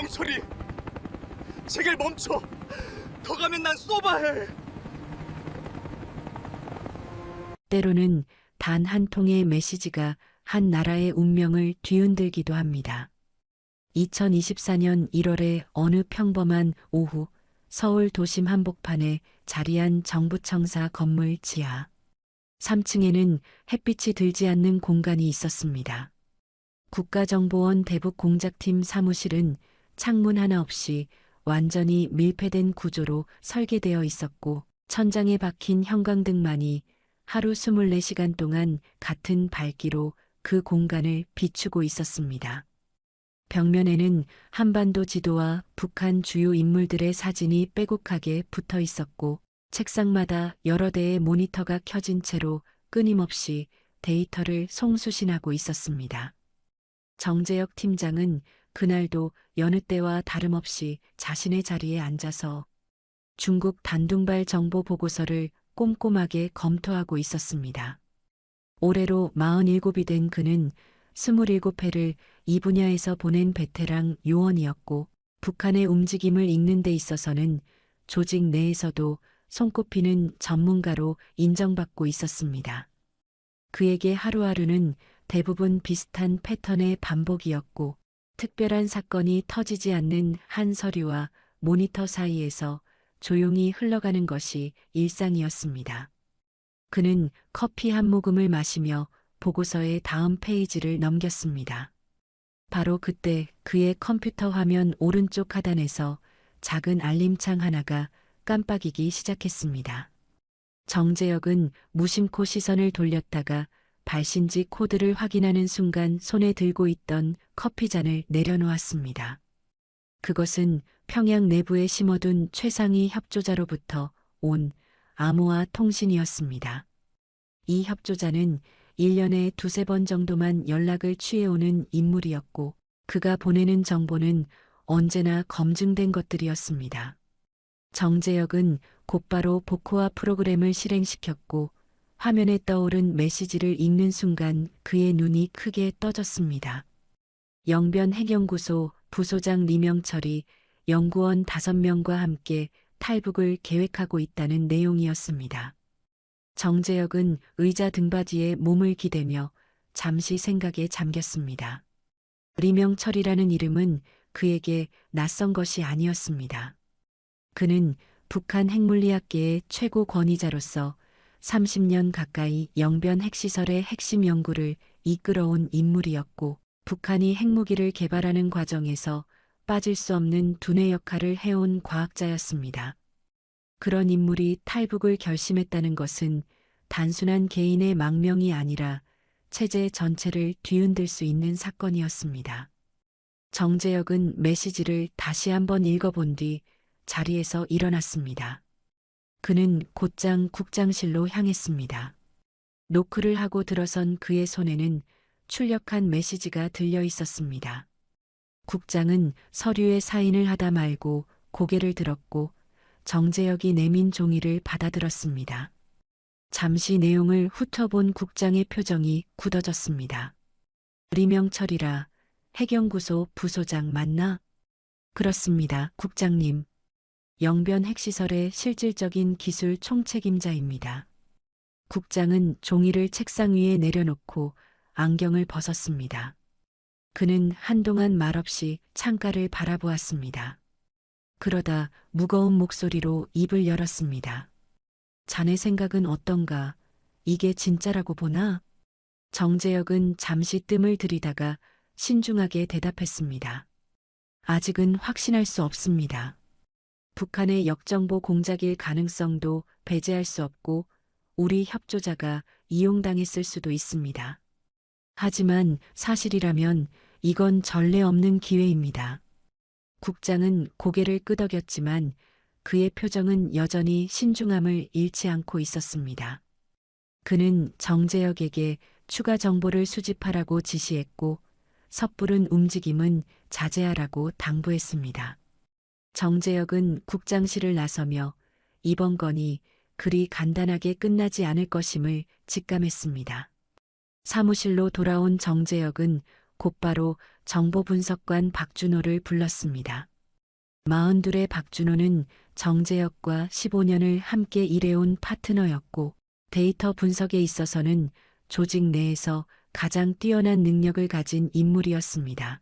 리명철이 제길 멈춰. 더 가면 난 쏘봐 해. 때로는 단 한 통의 메시지가 한 나라의 운명을 뒤흔들기도 합니다. 2024년 1월의 어느 평범한 오후, 서울 도심 한복판에 자리한 정부청사 건물 지하 3층에는 햇빛이 들지 않는 공간이 있었습니다. 국가정보원 대북공작팀 사무실은 창문 하나 없이 완전히 밀폐된 구조로 설계되어 있었고, 천장에 박힌 형광등만이 하루 24시간 동안 같은 밝기로 그 공간을 비추고 있었습니다. 벽면에는 한반도 지도와 북한 주요 인물들의 사진이 빼곡하게 붙어 있었고, 책상마다 여러 대의 모니터가 켜진 채로 끊임없이 데이터를 송수신하고 있었습니다. 정재혁 팀장은 그날도 여느 때와 다름없이 자신의 자리에 앉아서 중국 단둥발 정보 보고서를 꼼꼼하게 검토하고 있었습니다. 올해로 47이 된 그는 27회를 이 분야에서 보낸 베테랑 요원이었고, 북한의 움직임을 읽는 데 있어서는 조직 내에서도 손꼽히는 전문가로 인정받고 있었습니다. 그에게 하루하루는 대부분 비슷한 패턴의 반복이었고, 특별한 사건이 터지지 않는 한 서류와 모니터 사이에서 조용히 흘러가는 것이 일상이었습니다. 그는 커피 한 모금을 마시며 보고서의 다음 페이지를 넘겼습니다. 바로 그때 그의 컴퓨터 화면 오른쪽 하단에서 작은 알림창 하나가 깜빡이기 시작했습니다. 정재혁은 무심코 시선을 돌렸다가 발신지 코드를 확인하는 순간 손에 들고 있던 커피잔을 내려놓았습니다. 그것은 평양 내부에 심어둔 최상위 협조자로부터 온 암호화 통신이었습니다. 이 협조자는 1년에 두세 번 정도만 연락을 취해오는 인물이었고, 그가 보내는 정보는 언제나 검증된 것들이었습니다. 정재혁은 곧바로 복호화 프로그램을 실행시켰고, 화면에 떠오른 메시지를 읽는 순간 그의 눈이 크게 떠졌습니다. 영변 핵연구소 부소장 리명철이 연구원 5명과 함께 탈북을 계획하고 있다는 내용이었습니다. 정재혁은 의자 등받이에 몸을 기대며 잠시 생각에 잠겼습니다. 리명철이라는 이름은 그에게 낯선 것이 아니었습니다. 그는 북한 핵물리학계의 최고 권위자로서 30년 가까이 영변 핵시설의 핵심 연구를 이끌어온 인물이었고, 북한이 핵무기를 개발하는 과정에서 빠질 수 없는 두뇌 역할을 해온 과학자였습니다. 그런 인물이 탈북을 결심했다는 것은 단순한 개인의 망명이 아니라 체제 전체를 뒤흔들 수 있는 사건이었습니다. 정재혁은 메시지를 다시 한번 읽어본 뒤 자리에서 일어났습니다. 그는 곧장 국장실로 향했습니다. 노크를 하고 들어선 그의 손에는 출력한 메시지가 들려 있었습니다. 국장은 서류에 사인을 하다 말고 고개를 들었고, 정재혁이 내민 종이를 받아들었습니다. 잠시 내용을 훑어본 국장의 표정이 굳어졌습니다. 리명철이라, 핵연구소 부소장 맞나? 그렇습니다, 국장님. 영변 핵시설의 실질적인 기술 총책임자입니다. 국장은 종이를 책상 위에 내려놓고 안경을 벗었습니다. 그는 한동안 말없이 창가를 바라보았습니다. 그러다 무거운 목소리로 입을 열었습니다. 자네 생각은 어떤가? 이게 진짜라고 보나? 정재혁은 잠시 뜸을 들이다가 신중하게 대답했습니다. 아직은 확신할 수 없습니다. 북한의 역정보 공작일 가능성도 배제할 수 없고, 우리 협조자가 이용당했을 수도 있습니다. 하지만 사실이라면 이건 전례 없는 기회입니다. 국장은 고개를 끄덕였지만 그의 표정은 여전히 신중함을 잃지 않고 있었습니다. 그는 정재혁에게 추가 정보를 수집하라고 지시했고, 섣부른 움직임은 자제하라고 당부했습니다. 정재혁은 국장실을 나서며 이번 건이 그리 간단하게 끝나지 않을 것임을 직감했습니다. 사무실로 돌아온 정재혁은 곧바로 정보분석관 박준호를 불렀습니다. 42의 박준호는 정재역과 15년을 함께 일해온 파트너였고 데이터 분석에 있어서는 조직 내에서 가장 뛰어난 능력을 가진 인물이었습니다.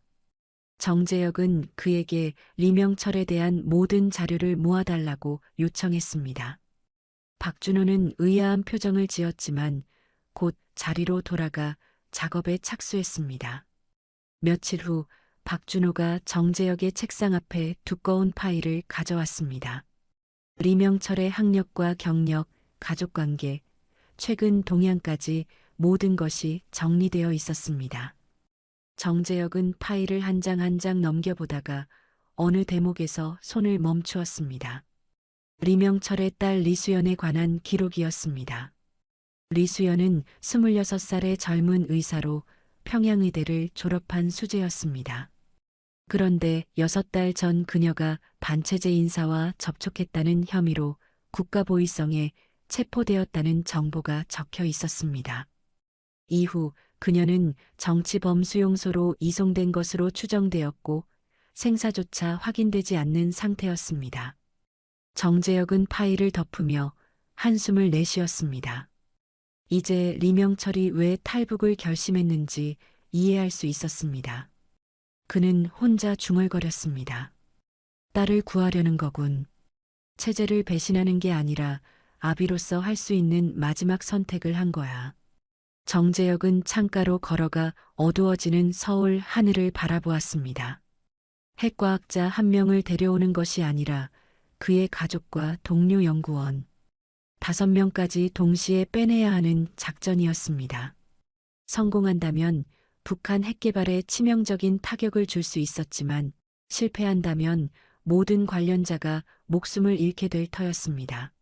정재역은 그에게 리명철에 대한 모든 자료를 모아달라고 요청했습니다. 박준호는 의아한 표정을 지었지만 곧 자리로 돌아가 작업에 착수했습니다. 며칠 후 박준호가 정재역의 책상 앞에 두꺼운 파일을 가져왔습니다. 리명철의 학력과 경력, 가족관계, 최근 동향까지 모든 것이 정리되어 있었습니다. 정재역은 파일을 한 장 한 장 넘겨보다가 어느 대목에서 손을 멈추었습니다. 리명철의 딸 리수연에 관한 기록이었습니다. 리수연은 26살의 젊은 의사로 평양의대를 졸업한 수재였습니다. 그런데 6달 전 그녀가 반체제 인사와 접촉했다는 혐의로 국가보위성에 체포되었다는 정보가 적혀 있었습니다. 이후 그녀는 정치범수용소로 이송된 것으로 추정되었고 생사조차 확인되지 않는 상태였습니다. 정재역은 파일을 덮으며 한숨을 내쉬었습니다. 이제 리명철이 왜 탈북을 결심했는지 이해할 수 있었습니다. 그는 혼자 중얼거렸습니다. 딸을 구하려는 거군. 체제를 배신하는 게 아니라 아비로서 할 수 있는 마지막 선택을 한 거야. 정재역은 창가로 걸어가 어두워지는 서울 하늘을 바라보았습니다. 핵과학자 한 명을 데려오는 것이 아니라 그의 가족과 동료 연구원 5명까지 동시에 빼내야 하는 작전이었습니다. 성공한다면 북한 핵개발에 치명적인 타격을 줄 수 있었지만 실패한다면 모든 관련자가 목숨을 잃게 될 터였습니다.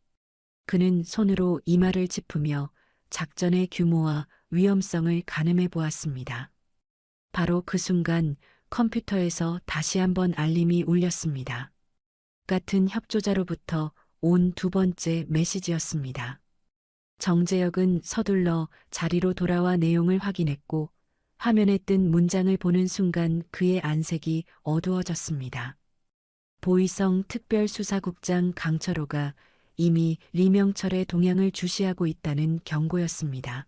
그는 손으로 이마를 짚으며 작전의 규모와 위험성을 가늠해 보았습니다. 바로 그 순간 컴퓨터에서 다시 한번 알림이 울렸습니다. 같은 협조자로부터 온 2번째 메시지였습니다. 정재역은 서둘러 자리로 돌아와 내용을 확인했고 화면에 뜬 문장을 보는 순간 그의 안색이 어두워졌습니다. 보위성 특별수사국장 강철호가 이미 리명철의 동향을 주시하고 있다는 경고였습니다.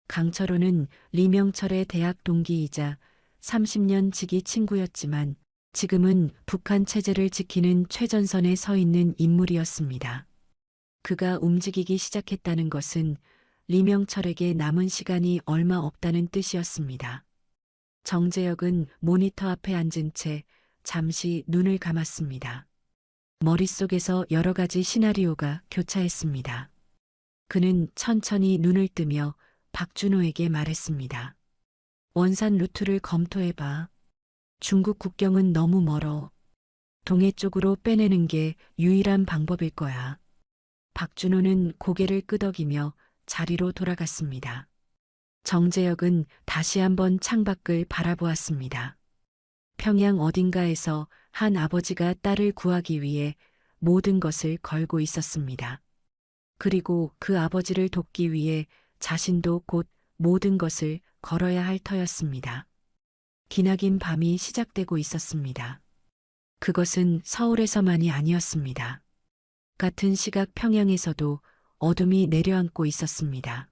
강철호는 리명철의 대학 동기이자 30년 지기 친구였지만 지금은 북한 체제를 지키는 최전선에 서 있는 인물이었습니다. 그가 움직이기 시작했다는 것은 리명철에게 남은 시간이 얼마 없다는 뜻이었습니다. 정재역은 모니터 앞에 앉은 채 잠시 눈을 감았습니다. 머릿속에서 여러 가지 시나리오가 교차했습니다. 그는 천천히 눈을 뜨며 박준호에게 말했습니다. 원산 루트를 검토해봐. 중국 국경은 너무 멀어. 동해 쪽으로 빼내는 게 유일한 방법일 거야. 박준호는 고개를 끄덕이며 자리로 돌아갔습니다. 정재역은 다시 한번 창밖을 바라보았습니다. 평양 어딘가에서 한 아버지가 딸을 구하기 위해 모든 것을 걸고 있었습니다. 그리고 그 아버지를 돕기 위해 자신도 곧 모든 것을 걸어야 할 터였습니다. 기나긴 밤이 시작되고 있었습니다. 그것은 서울에서만이 아니었습니다. 같은 시각 평양에서도 어둠이 내려앉고 있었습니다.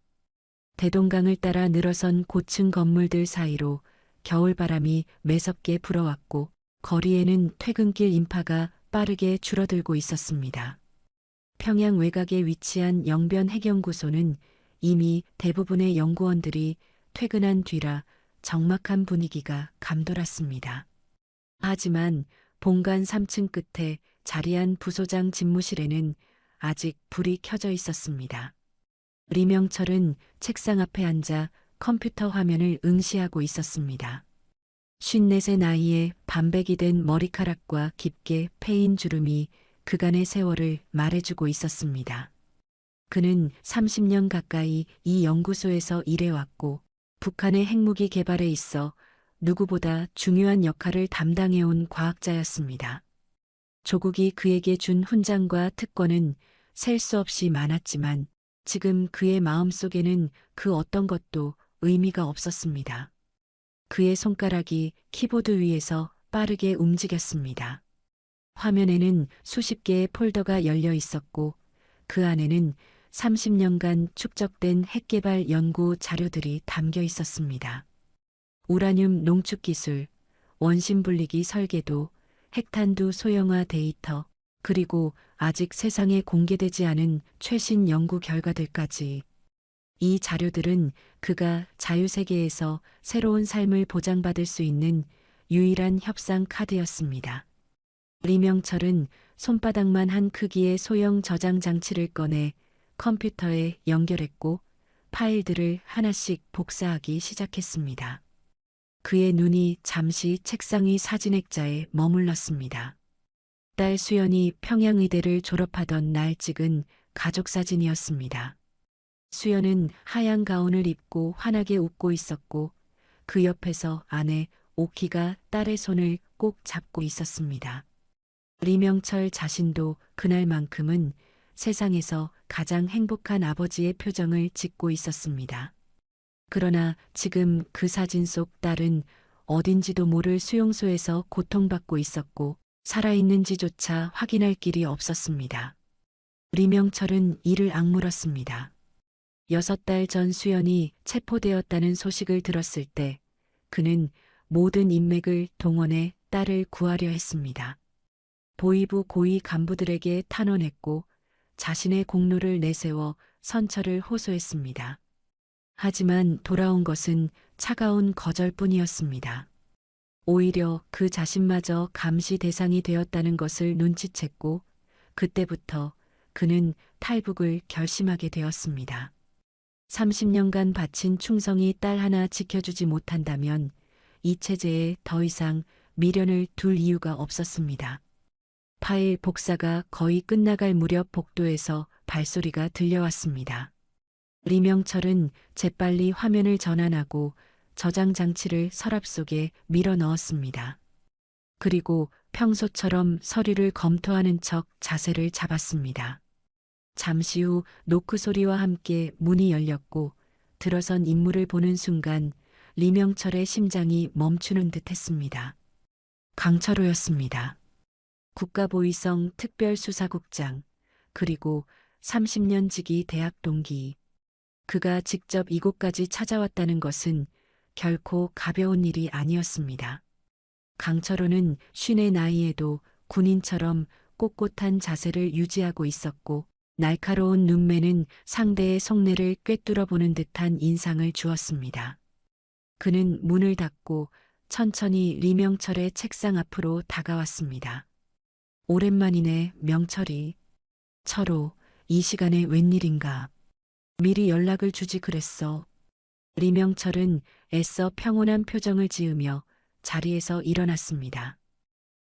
대동강을 따라 늘어선 고층 건물들 사이로 겨울바람이 매섭게 불어왔고 거리에는 퇴근길 인파가 빠르게 줄어들고 있었습니다. 평양 외곽에 위치한 영변 핵연구소는 이미 대부분의 연구원들이 퇴근한 뒤라 적막한 분위기가 감돌았습니다. 하지만 본관 3층 끝에 자리한 부소장 집무실에는 아직 불이 켜져 있었습니다. 리명철은 책상 앞에 앉아 컴퓨터 화면을 응시하고 있었습니다. 54의 나이에 반백이 된 머리카락과 깊게 패인 주름이 그간의 세월을 말해주고 있었습니다. 그는 30년 가까이 이 연구소에서 일해왔고 북한의 핵무기 개발에 있어 누구보다 중요한 역할을 담당해온 과학자였습니다. 조국이 그에게 준 훈장과 특권은 셀 수 없이 많았지만 지금 그의 마음속에는 그 어떤 것도 의미가 없었습니다. 그의 손가락이 키보드 위에서 빠르게 움직였습니다. 화면에는 수십 개의 폴더가 열려 있었고 그 안에는 30년간 축적된 핵개발 연구 자료들이 담겨 있었습니다. 우라늄 농축 기술, 원심 분리기 설계도, 핵탄두 소형화 데이터, 그리고 아직 세상에 공개되지 않은 최신 연구 결과들까지. 이 자료들은 그가 자유세계에서 새로운 삶을 보장받을 수 있는 유일한 협상 카드였습니다. 리명철은 손바닥만 한 크기의 소형 저장 장치를 꺼내 컴퓨터에 연결했고 파일들을 하나씩 복사하기 시작했습니다. 그의 눈이 잠시 책상 위 사진액자에 머물렀습니다. 딸 수연이 평양의대를 졸업하던 날 찍은 가족 사진이었습니다. 수연은 하얀 가운을 입고 환하게 웃고 있었고 그 옆에서 아내 오키가 딸의 손을 꼭 잡고 있었습니다. 리명철 자신도 그날만큼은 세상에서 가장 행복한 아버지의 표정을 짓고 있었습니다. 그러나 지금 그 사진 속 딸은 어딘지도 모를 수용소에서 고통받고 있었고 살아있는지조차 확인할 길이 없었습니다. 리명철은 이를 악물었습니다. 6달 전 수연이 체포되었다는 소식을 들었을 때 그는 모든 인맥을 동원해 딸을 구하려 했습니다. 보위부 고위 간부들에게 탄원했고 자신의 공로를 내세워 선처를 호소했습니다. 하지만 돌아온 것은 차가운 거절뿐이었습니다. 오히려 그 자신마저 감시 대상이 되었다는 것을 눈치챘고 그때부터 그는 탈북을 결심하게 되었습니다. 30년간 바친 충성이 딸 하나 지켜주지 못한다면 이 체제에 더 이상 미련을 둘 이유가 없었습니다. 파일 복사가 거의 끝나갈 무렵 복도에서 발소리가 들려왔습니다. 리명철은 재빨리 화면을 전환하고 저장 장치를 서랍 속에 밀어 넣었습니다. 그리고 평소처럼 서류를 검토하는 척 자세를 잡았습니다. 잠시 후 노크 소리와 함께 문이 열렸고 들어선 인물을 보는 순간 리명철의 심장이 멈추는 듯 했습니다. 강철호였습니다. 국가보위성 특별수사국장, 그리고 30년 지기 대학 동기. 그가 직접 이곳까지 찾아왔다는 것은 결코 가벼운 일이 아니었습니다. 강철호는 50의 나이에도 군인처럼 꼿꼿한 자세를 유지하고 있었고 날카로운 눈매는 상대의 속내를 꿰뚫어 보는 듯한 인상을 주었습니다. 그는 문을 닫고 천천히 리명철의 책상 앞으로 다가왔습니다. 오랜만이네, 명철이. 철호, 이 시간에 웬일인가. 미리 연락을 주지 그랬어. 리명철은 애써 평온한 표정을 지으며 자리에서 일어났습니다.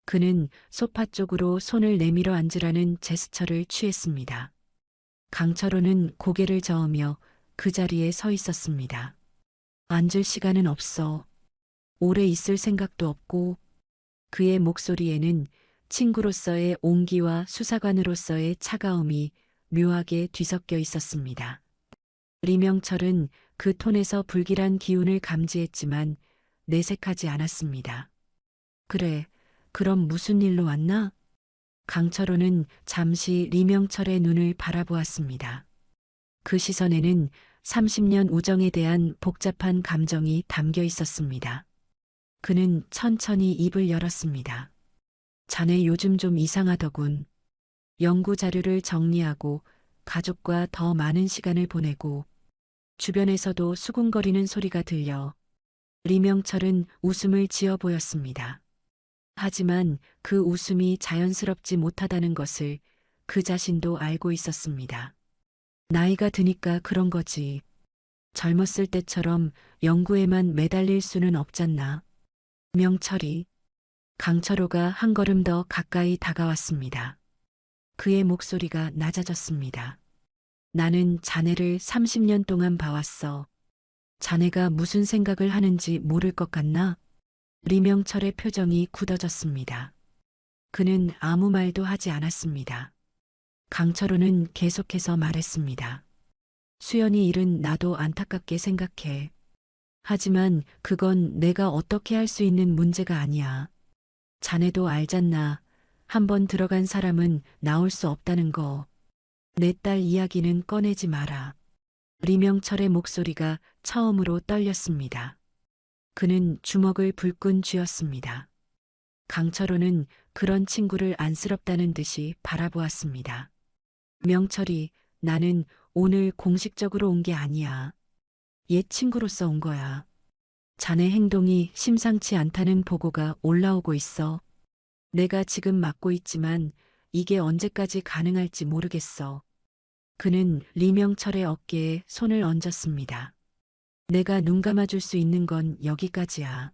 그는 소파 쪽으로 손을 내밀어 앉으라는 제스처를 취했습니다. 강철호는 고개를 저으며 그 자리에 서 있었습니다. 앉을 시간은 없어. 오래 있을 생각도 없고. 그의 목소리에는 친구로서의 온기와 수사관으로서의 차가움이 묘하게 뒤섞여 있었습니다. 리명철은 그 톤에서 불길한 기운을 감지했지만 내색하지 않았습니다. 그래, 그럼 무슨 일로 왔나? 강철호는 잠시 리명철의 눈을 바라보았습니다. 그 시선에는 30년 우정에 대한 복잡한 감정이 담겨 있었습니다. 그는 천천히 입을 열었습니다. 자네 요즘 좀 이상하더군. 연구 자료를 정리하고 가족과 더 많은 시간을 보내고 주변에서도 수군거리는 소리가 들려 리명철은 웃음을 지어 보였습니다. 하지만 그 웃음이 자연스럽지 못하다는 것을 그 자신도 알고 있었습니다. 나이가 드니까 그런 거지. 젊었을 때처럼 연구에만 매달릴 수는 없잖나. 명철이. 강철호가 한 걸음 더 가까이 다가왔습니다. 그의 목소리가 낮아졌습니다. 나는 자네를 30년 동안 봐왔어. 자네가 무슨 생각을 하는지 모를 것 같나? 리명철의 표정이 굳어졌습니다. 그는 아무 말도 하지 않았습니다. 강철호는 계속해서 말했습니다. 수연이 일은 나도 안타깝게 생각해. 하지만 그건 내가 어떻게 할 수 있는 문제가 아니야. 자네도 알잖나. 한번 들어간 사람은 나올 수 없다는 거. 내 딸 이야기는 꺼내지 마라. 리명철의 목소리가 처음으로 떨렸습니다. 그는 주먹을 불끈 쥐었습니다. 강철호는 그런 친구를 안쓰럽다는 듯이 바라보았습니다. 명철이, 나는 오늘 공식적으로 온 게 아니야. 옛 친구로서 온 거야. 자네 행동이 심상치 않다는 보고가 올라오고 있어. 내가 지금 맡고 있지만 이게 언제까지 가능할지 모르겠어. 그는 리명철의 어깨에 손을 얹었습니다. 내가 눈 감아줄 수 있는 건 여기까지야.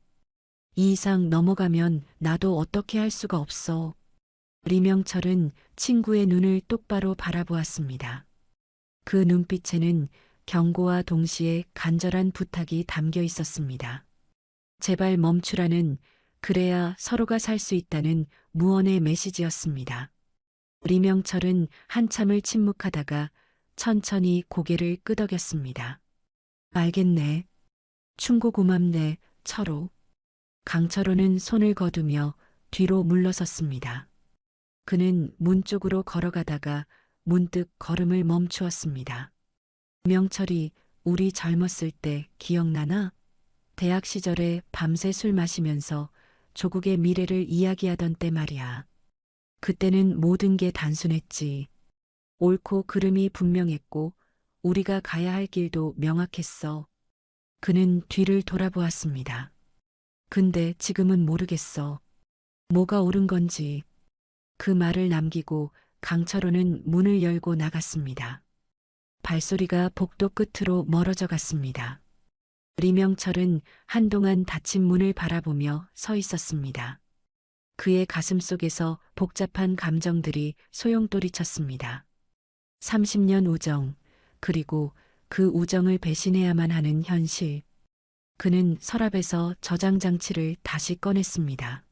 이 이상 넘어가면 나도 어떻게 할 수가 없어. 리명철은 친구의 눈을 똑바로 바라보았습니다. 그 눈빛에는 경고와 동시에 간절한 부탁이 담겨 있었습니다. 제발 멈추라는, 그래야 서로가 살 수 있다는 무언의 메시지였습니다. 리명철은 한참을 침묵하다가 천천히 고개를 끄덕였습니다. 알겠네. 충고 고맙네, 철호. 강철호는 손을 거두며 뒤로 물러섰습니다. 그는 문 쪽으로 걸어가다가 문득 걸음을 멈추었습니다. 명철이, 우리 젊었을 때 기억나나? 대학 시절에 밤새 술 마시면서 조국의 미래를 이야기하던 때 말이야. 그때는 모든 게 단순했지. 옳고 그름이 분명했고 우리가 가야 할 길도 명확했어. 그는 뒤를 돌아보았습니다. 근데 지금은 모르겠어. 뭐가 옳은 건지. 그 말을 남기고 강철호는 문을 열고 나갔습니다. 발소리가 복도 끝으로 멀어져 갔습니다. 리명철은 한동안 닫힌 문을 바라보며 서 있었습니다. 그의 가슴 속에서 복잡한 감정들이 소용돌이쳤습니다. 30년 우정, 그리고 그 우정을 배신해야만 하는 현실. 그는 서랍에서 저장 장치를 다시 꺼냈습니다.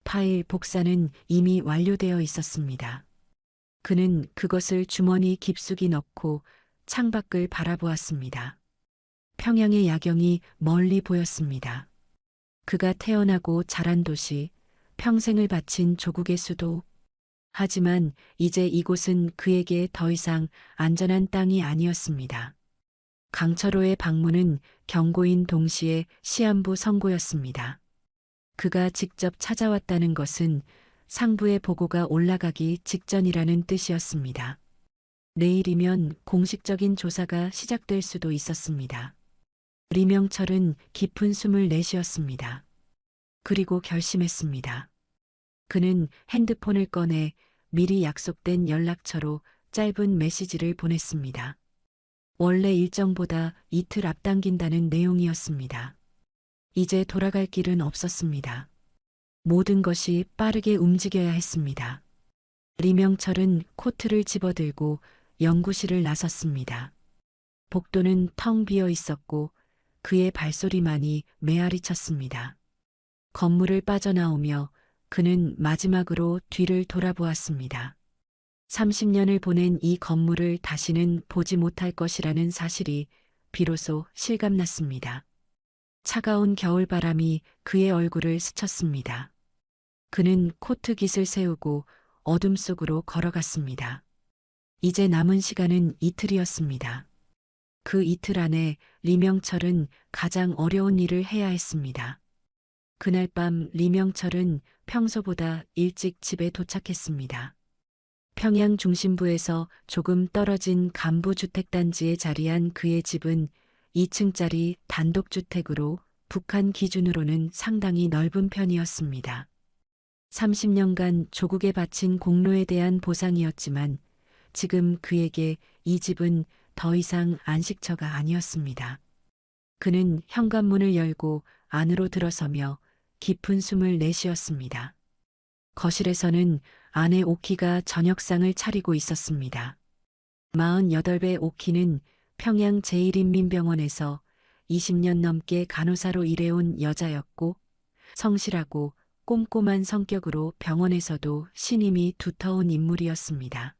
파일 복사는 이미 완료되어 있었습니다. 그는 그것을 주머니 깊숙이 넣고 창밖을 바라보았습니다. 평양의 야경이 멀리 보였습니다. 그가 태어나고 자란 도시, 평생을 바친 조국의 수도. 하지만 이제 이곳은 그에게 더 이상 안전한 땅이 아니었습니다. 강철호의 방문은 경고인 동시에 시한부 선고였습니다. 그가 직접 찾아왔다는 것은 상부의 보고가 올라가기 직전이라는 뜻이었습니다. 내일이면 공식적인 조사가 시작될 수도 있었습니다. 리명철은 깊은 숨을 내쉬었습니다. 그리고 결심했습니다. 그는 핸드폰을 꺼내 미리 약속된 연락처로 짧은 메시지를 보냈습니다. 원래 일정보다 이틀 앞당긴다는 내용이었습니다. 이제 돌아갈 길은 없었습니다. 모든 것이 빠르게 움직여야 했습니다. 리명철은 코트를 집어들고 연구실을 나섰습니다. 복도는 텅 비어 있었고 그의 발소리만이 메아리 쳤습니다. 건물을 빠져나오며 그는 마지막으로 뒤를 돌아보았습니다. 30년을 보낸 이 건물을 다시는 보지 못할 것이라는 사실이 비로소 실감났습니다. 차가운 겨울바람이 그의 얼굴을 스쳤습니다. 그는 코트 깃을 세우고 어둠 속으로 걸어갔습니다. 이제 남은 시간은 이틀이었습니다. 그 이틀 안에 리명철은 가장 어려운 일을 해야 했습니다. 그날 밤 리명철은 평소보다 일찍 집에 도착했습니다. 평양 중심부에서 조금 떨어진 간부주택단지에 자리한 그의 집은 2층짜리 단독주택으로 북한 기준으로는 상당히 넓은 편이었습니다. 30년간 조국에 바친 공로에 대한 보상이었지만 지금 그에게 이 집은 더 이상 안식처가 아니었습니다. 그는 현관문을 열고 안으로 들어서며 깊은 숨을 내쉬었습니다. 거실에서는 아내 오키가 저녁상을 차리고 있었습니다. 48배 오키는 평양 제1인민병원에서 20년 넘게 간호사로 일해온 여자였고 성실하고 꼼꼼한 성격으로 병원에서도 신임이 두터운 인물이었습니다.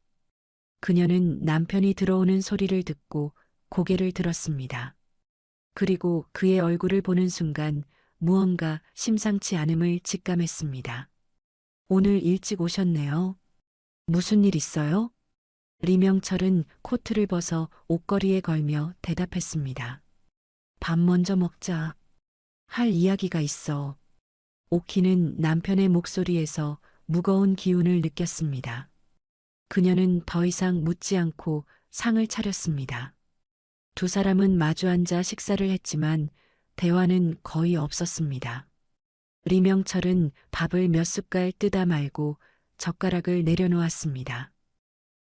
그녀는 남편이 들어오는 소리를 듣고 고개를 들었습니다. 그리고 그의 얼굴을 보는 순간 무언가 심상치 않음을 직감했습니다. 오늘 일찍 오셨네요. 무슨 일 있어요? 리명철은 코트를 벗어 옷걸이에 걸며 대답했습니다. 밥 먼저 먹자. 할 이야기가 있어. 오키는 남편의 목소리에서 무거운 기운을 느꼈습니다. 그녀는 더 이상 묻지 않고 상을 차렸습니다. 두 사람은 마주 앉아 식사를 했지만 대화는 거의 없었습니다. 리명철은 밥을 몇 숟갈 뜨다 말고 젓가락을 내려놓았습니다.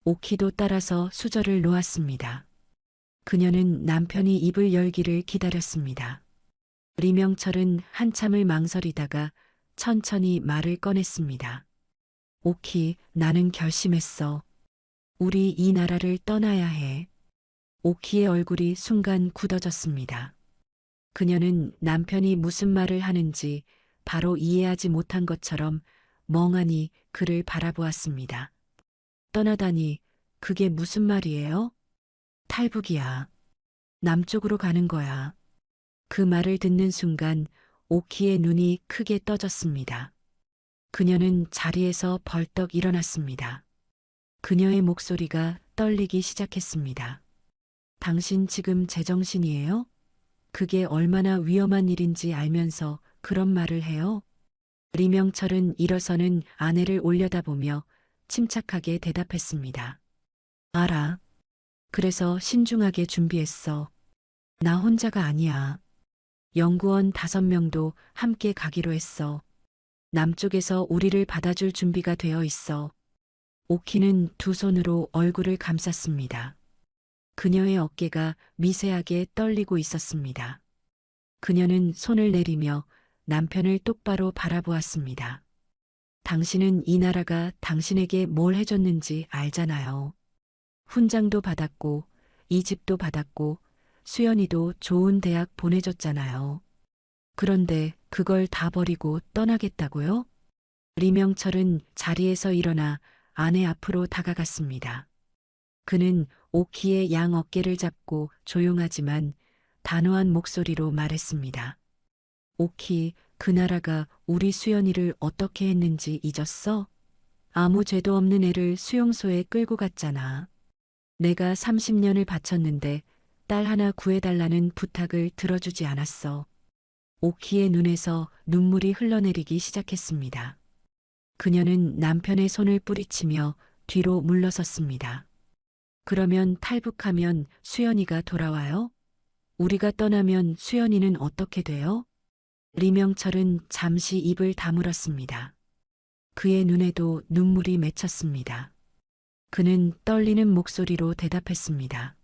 오키도 따라서 수저를 놓았습니다. 그녀는 남편이 입을 열기를 기다렸습니다. 리명철은 한참을 망설이다가 천천히 말을 꺼냈습니다. 오키, 나는 결심했어. 우리 이 나라를 떠나야 해. 오키의 얼굴이 순간 굳어졌습니다. 그녀는 남편이 무슨 말을 하는지 바로 이해하지 못한 것처럼 멍하니 그를 바라보았습니다. 떠나다니, 그게 무슨 말이에요? 탈북이야. 남쪽으로 가는 거야. 그 말을 듣는 순간 오키의 눈이 크게 떠졌습니다. 그녀는 자리에서 벌떡 일어났습니다. 그녀의 목소리가 떨리기 시작했습니다. 당신 지금 제정신이에요? 그게 얼마나 위험한 일인지 알면서 그런 말을 해요? 리명철은 일어서는 아내를 올려다보며 침착하게 대답했습니다. 알아. 그래서 신중하게 준비했어. 나 혼자가 아니야. 연구원 5명도 함께 가기로 했어. 남쪽에서 우리를 받아줄 준비가 되어 있어. 오키는 두 손으로 얼굴을 감쌌습니다. 그녀의 어깨가 미세하게 떨리고 있었습니다. 그녀는 손을 내리며 남편을 똑바로 바라보았습니다. 당신은 이 나라가 당신에게 뭘 해줬는지 알잖아요. 훈장도 받았고, 이 집도 받았고, 수연이도 좋은 대학 보내줬잖아요. 그런데 그걸 다 버리고 떠나겠다고요? 리명철은 자리에서 일어나 아내 앞으로 다가갔습니다. 그는 오키의 양 어깨를 잡고 조용하지만 단호한 목소리로 말했습니다. 오키, 그 나라가 우리 수연이를 어떻게 했는지 잊었어? 아무 죄도 없는 애를 수용소에 끌고 갔잖아. 내가 30년을 바쳤는데 딸 하나 구해달라는 부탁을 들어주지 않았어. 오키의 눈에서 눈물이 흘러내리기 시작했습니다. 그녀는 남편의 손을 뿌리치며 뒤로 물러섰습니다. 그러면 탈북하면 수연이가 돌아와요? 우리가 떠나면 수연이는 어떻게 돼요? 리명철은 잠시 입을 다물었습니다. 그의 눈에도 눈물이 맺혔습니다. 그는 떨리는 목소리로 대답했습니다.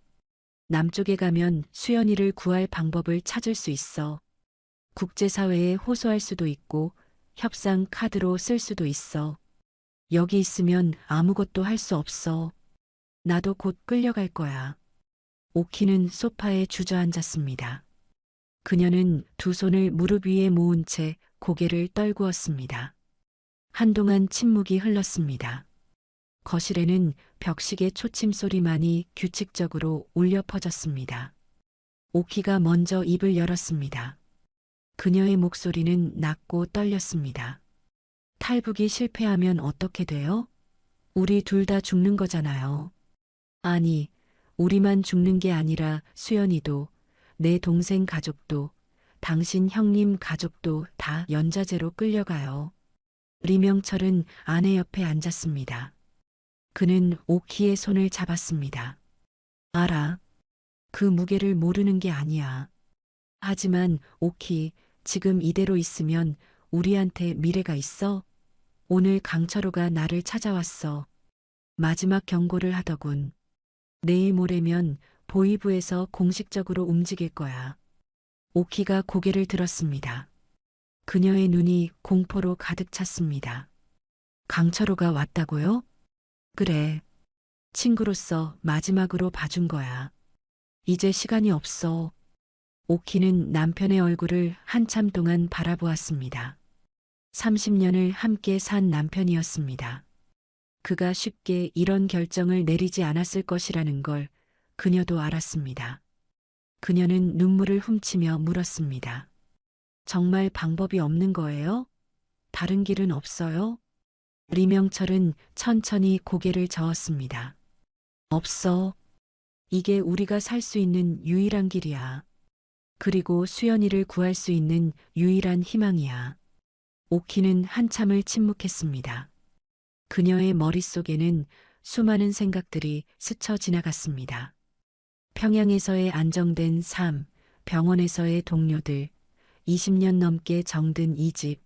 남쪽에 가면 수연이를 구할 방법을 찾을 수 있어. 국제사회에 호소할 수도 있고 협상 카드로 쓸 수도 있어. 여기 있으면 아무것도 할 수 없어. 나도 곧 끌려갈 거야. 오키는 소파에 주저앉았습니다. 그녀는 두 손을 무릎 위에 모은 채 고개를 떨구었습니다. 한동안 침묵이 흘렀습니다. 거실에는 벽시계 초침 소리만이 규칙적으로 울려 퍼졌습니다. 오키가 먼저 입을 열었습니다. 그녀의 목소리는 낮고 떨렸습니다. 탈북이 실패하면 어떻게 돼요? 우리 둘 다 죽는 거잖아요. 아니, 우리만 죽는 게 아니라 수연이도, 내 동생 가족도, 당신 형님 가족도 다 연좌제로 끌려가요. 리명철은 아내 옆에 앉았습니다. 그는 오키의 손을 잡았습니다. 알아. 그 무게를 모르는 게 아니야. 하지만 오키, 지금 이대로 있으면 우리한테 미래가 있어? 오늘 강철호가 나를 찾아왔어. 마지막 경고를 하더군. 내일 모레면 보이부에서 공식적으로 움직일 거야. 오키가 고개를 들었습니다. 그녀의 눈이 공포로 가득 찼습니다. 강철호가 왔다고요? 그래. 친구로서 마지막으로 봐준 거야. 이제 시간이 없어. 오키는 남편의 얼굴을 한참 동안 바라보았습니다. 30년을 함께 산 남편이었습니다. 그가 쉽게 이런 결정을 내리지 않았을 것이라는 걸 그녀도 알았습니다. 그녀는 눈물을 훔치며 물었습니다. 정말 방법이 없는 거예요? 다른 길은 없어요? 리명철은 천천히 고개를 저었습니다. 없어. 이게 우리가 살 수 있는 유일한 길이야. 그리고 수연이를 구할 수 있는 유일한 희망이야. 오키는 한참을 침묵했습니다. 그녀의 머릿속에는 수많은 생각들이 스쳐 지나갔습니다. 평양에서의 안정된 삶, 병원에서의 동료들, 20년 넘게 정든 이 집,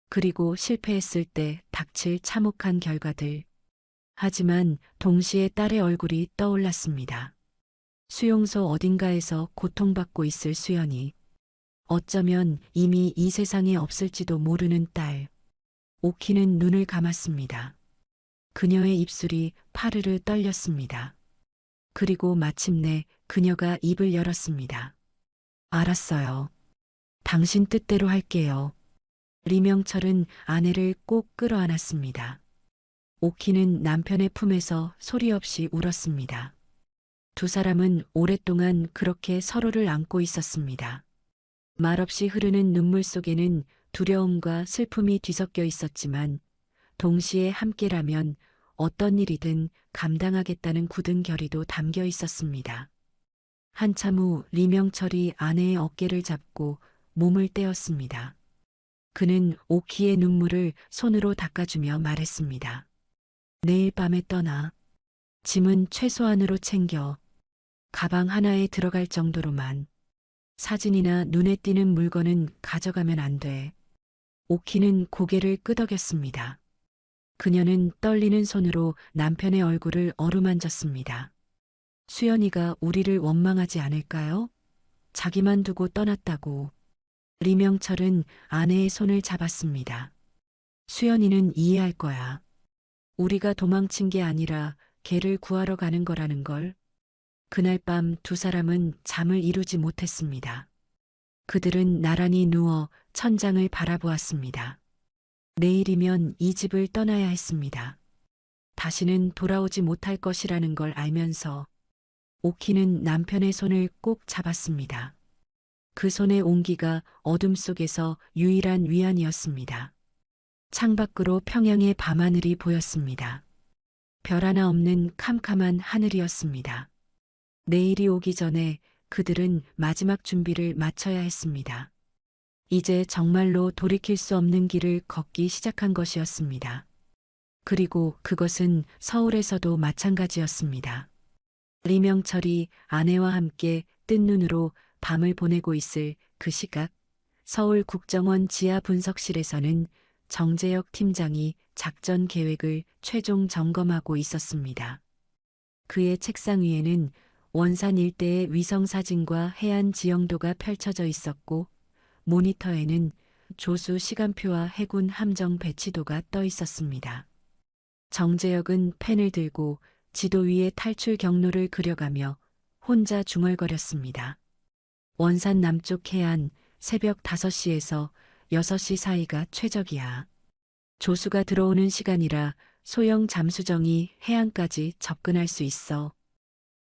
그리고 실패했을 때 닥칠 참혹한 결과들. 하지만 동시에 딸의 얼굴이 떠올랐습니다. 수용소 어딘가에서 고통받고 있을 수연이. 어쩌면 이미 이 세상에 없을지도 모르는 딸. 오키는 눈을 감았습니다. 그녀의 입술이 파르르 떨렸습니다. 그리고 마침내 그녀가 입을 열었습니다. 알았어요. 당신 뜻대로 할게요. 리명철은 아내를 꼭 끌어안았습니다. 오키는 남편의 품에서 소리 없이 울었습니다. 두 사람은 오랫동안 그렇게 서로를 안고 있었습니다. 말없이 흐르는 눈물 속에는 두려움과 슬픔이 뒤섞여 있었지만 동시에 함께라면 어떤 일이든 감당하겠다는 굳은 결의도 담겨 있었습니다. 한참 후 리명철이 아내의 어깨를 잡고 몸을 떼었습니다. 그는 오키의 눈물을 손으로 닦아주며 말했습니다. 내일 밤에 떠나. 짐은 최소한으로 챙겨. 가방 하나에 들어갈 정도로만. 사진이나 눈에 띄는 물건은 가져가면 안 돼. 오키는 고개를 끄덕였습니다. 그녀는 떨리는 손으로 남편의 얼굴을 어루만졌습니다. 수연이가 우리를 원망하지 않을까요? 자기만 두고 떠났다고. 리명철은 아내의 손을 잡았습니다. 수연이는 이해할 거야. 우리가 도망친 게 아니라 걔를 구하러 가는 거라는 걸. 그날 밤 두 사람은 잠을 이루지 못했습니다. 그들은 나란히 누워 천장을 바라보았습니다. 내일이면 이 집을 떠나야 했습니다. 다시는 돌아오지 못할 것이라는 걸 알면서 오키는 남편의 손을 꼭 잡았습니다. 그 손의 온기가 어둠 속에서 유일한 위안이었습니다. 창밖으로 평양의 밤하늘이 보였습니다. 별 하나 없는 캄캄한 하늘이었습니다. 내일이 오기 전에 그들은 마지막 준비를 마쳐야 했습니다. 이제 정말로 돌이킬 수 없는 길을 걷기 시작한 것이었습니다. 그리고 그것은 서울에서도 마찬가지였습니다. 리명철이 아내와 함께 뜬 눈으로 밤을 보내고 있을 그 시각, 서울 국정원 지하 분석실에서는 정재혁 팀장이 작전 계획을 최종 점검하고 있었습니다. 그의 책상 위에는 원산 일대의 위성사진과 해안 지형도가 펼쳐져 있었고, 모니터에는 조수 시간표와 해군 함정 배치도가 떠 있었습니다. 정재혁은 펜을 들고 지도 위에 탈출 경로를 그려가며 혼자 중얼거렸습니다. 원산 남쪽 해안 새벽 5시에서 6시 사이가 최적이야. 조수가 들어오는 시간이라 소형 잠수정이 해안까지 접근할 수 있어.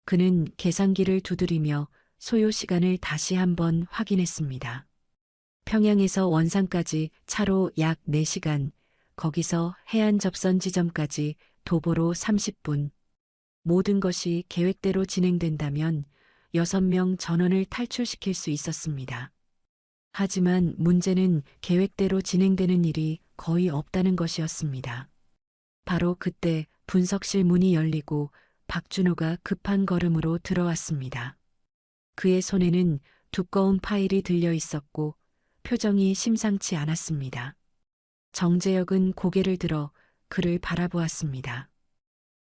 그는 계산기를 두드리며 소요 시간을 다시 한번 확인했습니다. 평양에서 원산까지 차로 약 4시간, 거기서 해안 접선 지점까지 도보로 30분. 모든 것이 계획대로 진행된다면 6명 전원을 탈출시킬 수 있었습니다. 하지만 문제는 계획대로 진행되는 일이 거의 없다는 것이었습니다. 바로 그때 분석실 문이 열리고 박준호가 급한 걸음으로 들어왔습니다. 그의 손에는 두꺼운 파일이 들려 있었고 표정이 심상치 않았습니다. 정재혁은 고개를 들어 그를 바라보았습니다.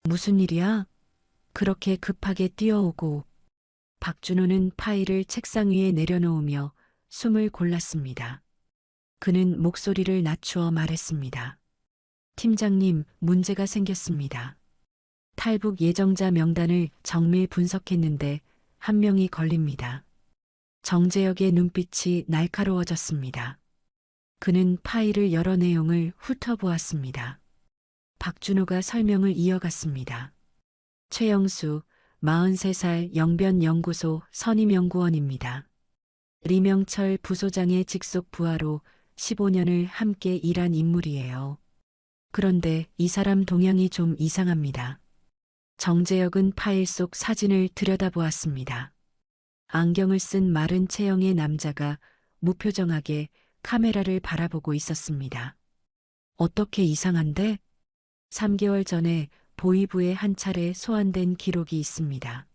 무슨 일이야? 그렇게 급하게 뛰어오고. 박준호는 파일을 책상 위에 내려놓으며 숨을 골랐습니다. 그는 목소리를 낮추어 말했습니다. 팀장님, 문제가 생겼습니다. 탈북 예정자 명단을 정밀 분석했는데 한 명이 걸립니다. 정재혁의 눈빛이 날카로워졌습니다. 그는 파일을 여러 내용을 훑어보았습니다. 박준호가 설명을 이어갔습니다. 최영수, 43살 영변연구소 선임연구원입니다. 리명철 부소장의 직속 부하로 15년을 함께 일한 인물이에요. 그런데 이 사람 동향이 좀 이상합니다. 정재혁은 파일 속 사진을 들여다보았습니다. 안경을 쓴 마른 체형의 남자가 무표정하게 카메라를 바라보고 있었습니다. 어떻게 이상한데? 3개월 전에 보위부에 한 차례 소환된 기록이 있습니다.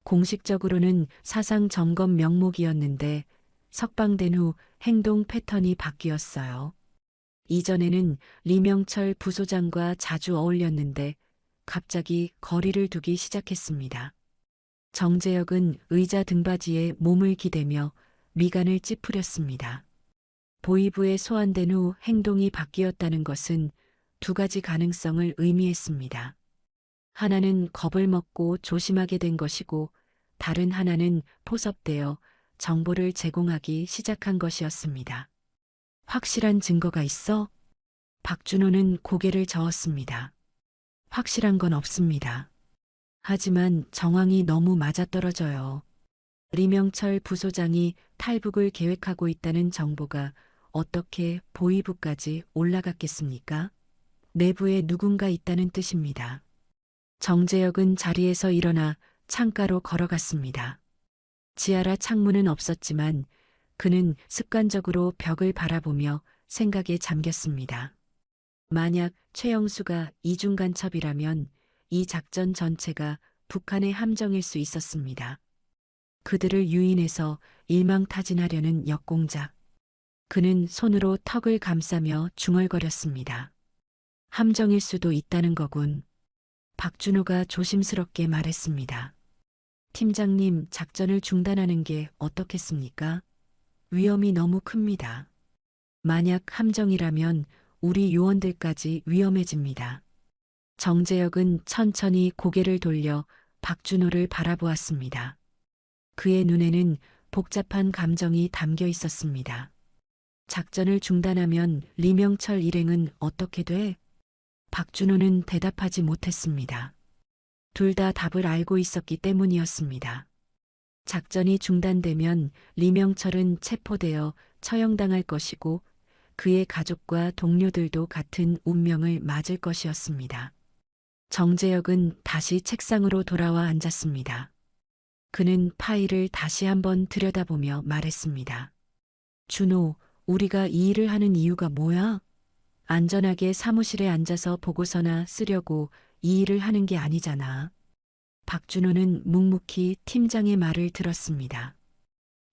공식적으로는 사상 점검 명목이었는데 석방된 후 행동 패턴이 바뀌었어요. 이전에는 리명철 부소장과 자주 어울렸는데 갑자기 거리를 두기 시작했습니다. 정재혁은 의자 등받이에 몸을 기대며 미간을 찌푸렸습니다. 보위부에 소환된 후 행동이 바뀌었다는 것은 두 가지 가능성을 의미했습니다. 하나는 겁을 먹고 조심하게 된 것이고 다른 하나는 포섭되어 정보를 제공하기 시작한 것이었습니다. 확실한 증거가 있어? 박준호는 고개를 저었습니다. 확실한 건 없습니다. 하지만 정황이 너무 맞아떨어져요. 리명철 부소장이 탈북을 계획하고 있다는 정보가 어떻게 보위부까지 올라갔겠습니까? 내부에 누군가 있다는 뜻입니다. 정재혁은 자리에서 일어나 창가로 걸어갔습니다. 지하라 창문은 없었지만 그는 습관적으로 벽을 바라보며 생각에 잠겼습니다. 만약 최영수가 이중 간첩이라면 이 작전 전체가 북한의 함정일 수 있었습니다. 그들을 유인해서 일망타진하려는 역공작. 그는 손으로 턱을 감싸며 중얼거렸습니다. 함정일 수도 있다는 거군. 박준호가 조심스럽게 말했습니다. 팀장님, 작전을 중단하는 게 어떻겠습니까? 위험이 너무 큽니다. 만약 함정이라면 우리 요원들까지 위험해집니다. 정재혁은 천천히 고개를 돌려 박준호를 바라보았습니다. 그의 눈에는 복잡한 감정이 담겨 있었습니다. 작전을 중단하면 리명철 일행은 어떻게 돼? 박준호는 대답하지 못했습니다. 둘 다 답을 알고 있었기 때문이었습니다. 작전이 중단되면 리명철은 체포되어 처형당할 것이고 그의 가족과 동료들도 같은 운명을 맞을 것이었습니다. 정재혁은 다시 책상으로 돌아와 앉았습니다. 그는 파일을 다시 한번 들여다보며 말했습니다. 준호, 우리가 이 일을 하는 이유가 뭐야? 안전하게 사무실에 앉아서 보고서나 쓰려고 이 일을 하는 게 아니잖아. 박준호는 묵묵히 팀장의 말을 들었습니다.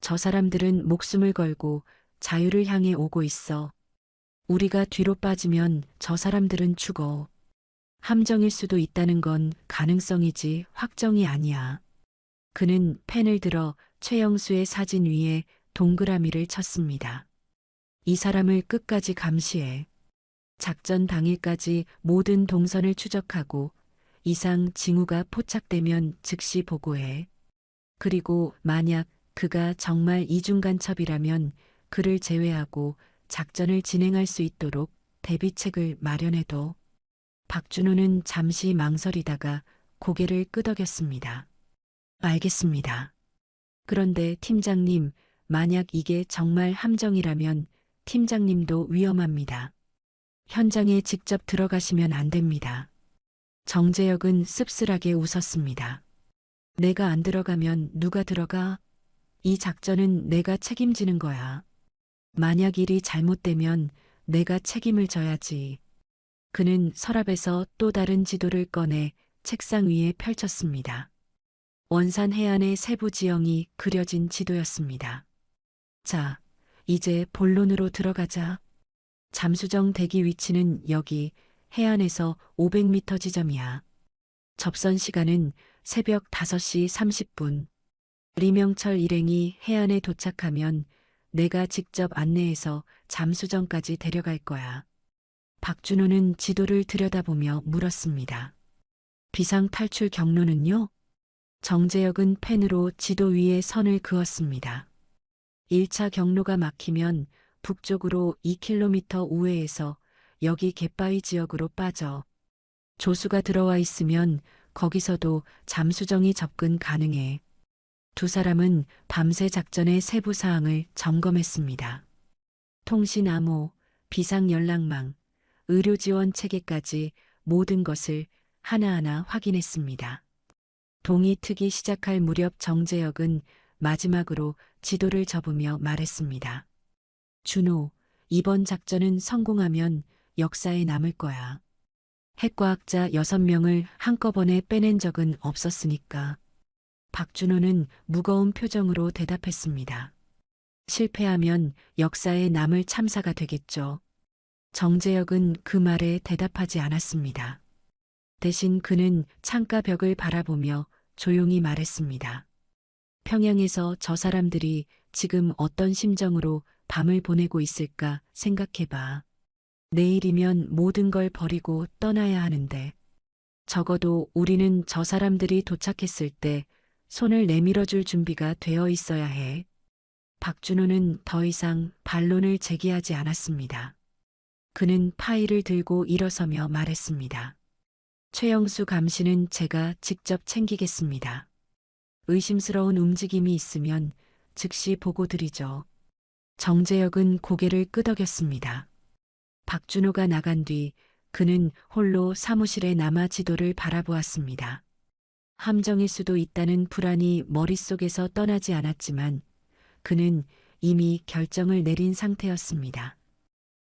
저 사람들은 목숨을 걸고 자유를 향해 오고 있어. 우리가 뒤로 빠지면 저 사람들은 죽어. 함정일 수도 있다는 건 가능성이지 확정이 아니야. 그는 펜을 들어 최영수의 사진 위에 동그라미를 쳤습니다. 이 사람을 끝까지 감시해. 작전 당일까지 모든 동선을 추적하고 이상 징후가 포착되면 즉시 보고해. 그리고 만약 그가 정말 이중간첩이라면 그를 제외하고 작전을 진행할 수 있도록 대비책을 마련해둬. 박준호는 잠시 망설이다가 고개를 끄덕였습니다. 알겠습니다. 그런데 팀장님, 만약 이게 정말 함정이라면 팀장님도 위험합니다. 현장에 직접 들어가시면 안 됩니다. 정재혁은 씁쓸하게 웃었습니다. 내가 안 들어가면 누가 들어가? 이 작전은 내가 책임지는 거야. 만약 일이 잘못되면 내가 책임을 져야지. 그는 서랍에서 또 다른 지도를 꺼내 책상 위에 펼쳤습니다. 원산 해안의 세부 지형이 그려진 지도였습니다. 자, 이제 본론으로 들어가자. 잠수정 대기 위치는 여기 해안에서 500m 지점이야. 접선 시간은 새벽 5시 30분. 리명철 일행이 해안에 도착하면 내가 직접 안내해서 잠수정까지 데려갈 거야. 박준호는 지도를 들여다보며 물었습니다. 비상 탈출 경로는요? 정재혁은 펜으로 지도 위에 선을 그었습니다. 1차 경로가 막히면 북쪽으로 2km 우회해서 여기 갯바위 지역으로 빠져. 조수가 들어와 있으면 거기서도 잠수정이 접근 가능해. 두 사람은 밤새 작전의 세부 사항을 점검했습니다. 통신 암호, 비상 연락망, 의료 지원 체계까지 모든 것을 하나하나 확인했습니다. 동이 트기 시작할 무렵 정재혁은 마지막으로 지도를 접으며 말했습니다. 준호, 이번 작전은 성공하면 역사에 남을 거야. 핵과학자 6명을 한꺼번에 빼낸 적은 없었으니까. 박준호는 무거운 표정으로 대답했습니다. 실패하면 역사에 남을 참사가 되겠죠. 정재혁은 그 말에 대답하지 않았습니다. 대신 그는 창가 벽을 바라보며 조용히 말했습니다. 평양에서 저 사람들이 지금 어떤 심정으로 밤을 보내고 있을까 생각해봐. 내일이면 모든 걸 버리고 떠나야 하는데, 적어도 우리는 저 사람들이 도착했을 때 손을 내밀어 줄 준비가 되어 있어야 해. 박준호는 더 이상 반론을 제기하지 않았습니다. 그는 파일을 들고 일어서며 말했습니다. 최영수 감시는 제가 직접 챙기겠습니다. 의심스러운 움직임이 있으면 즉시 보고 드리죠. 정재혁은 고개를 끄덕였습니다. 박준호가 나간 뒤 그는 홀로 사무실에 남아 지도를 바라보았습니다. 함정일 수도 있다는 불안이 머릿속에서 떠나지 않았지만 그는 이미 결정을 내린 상태였습니다.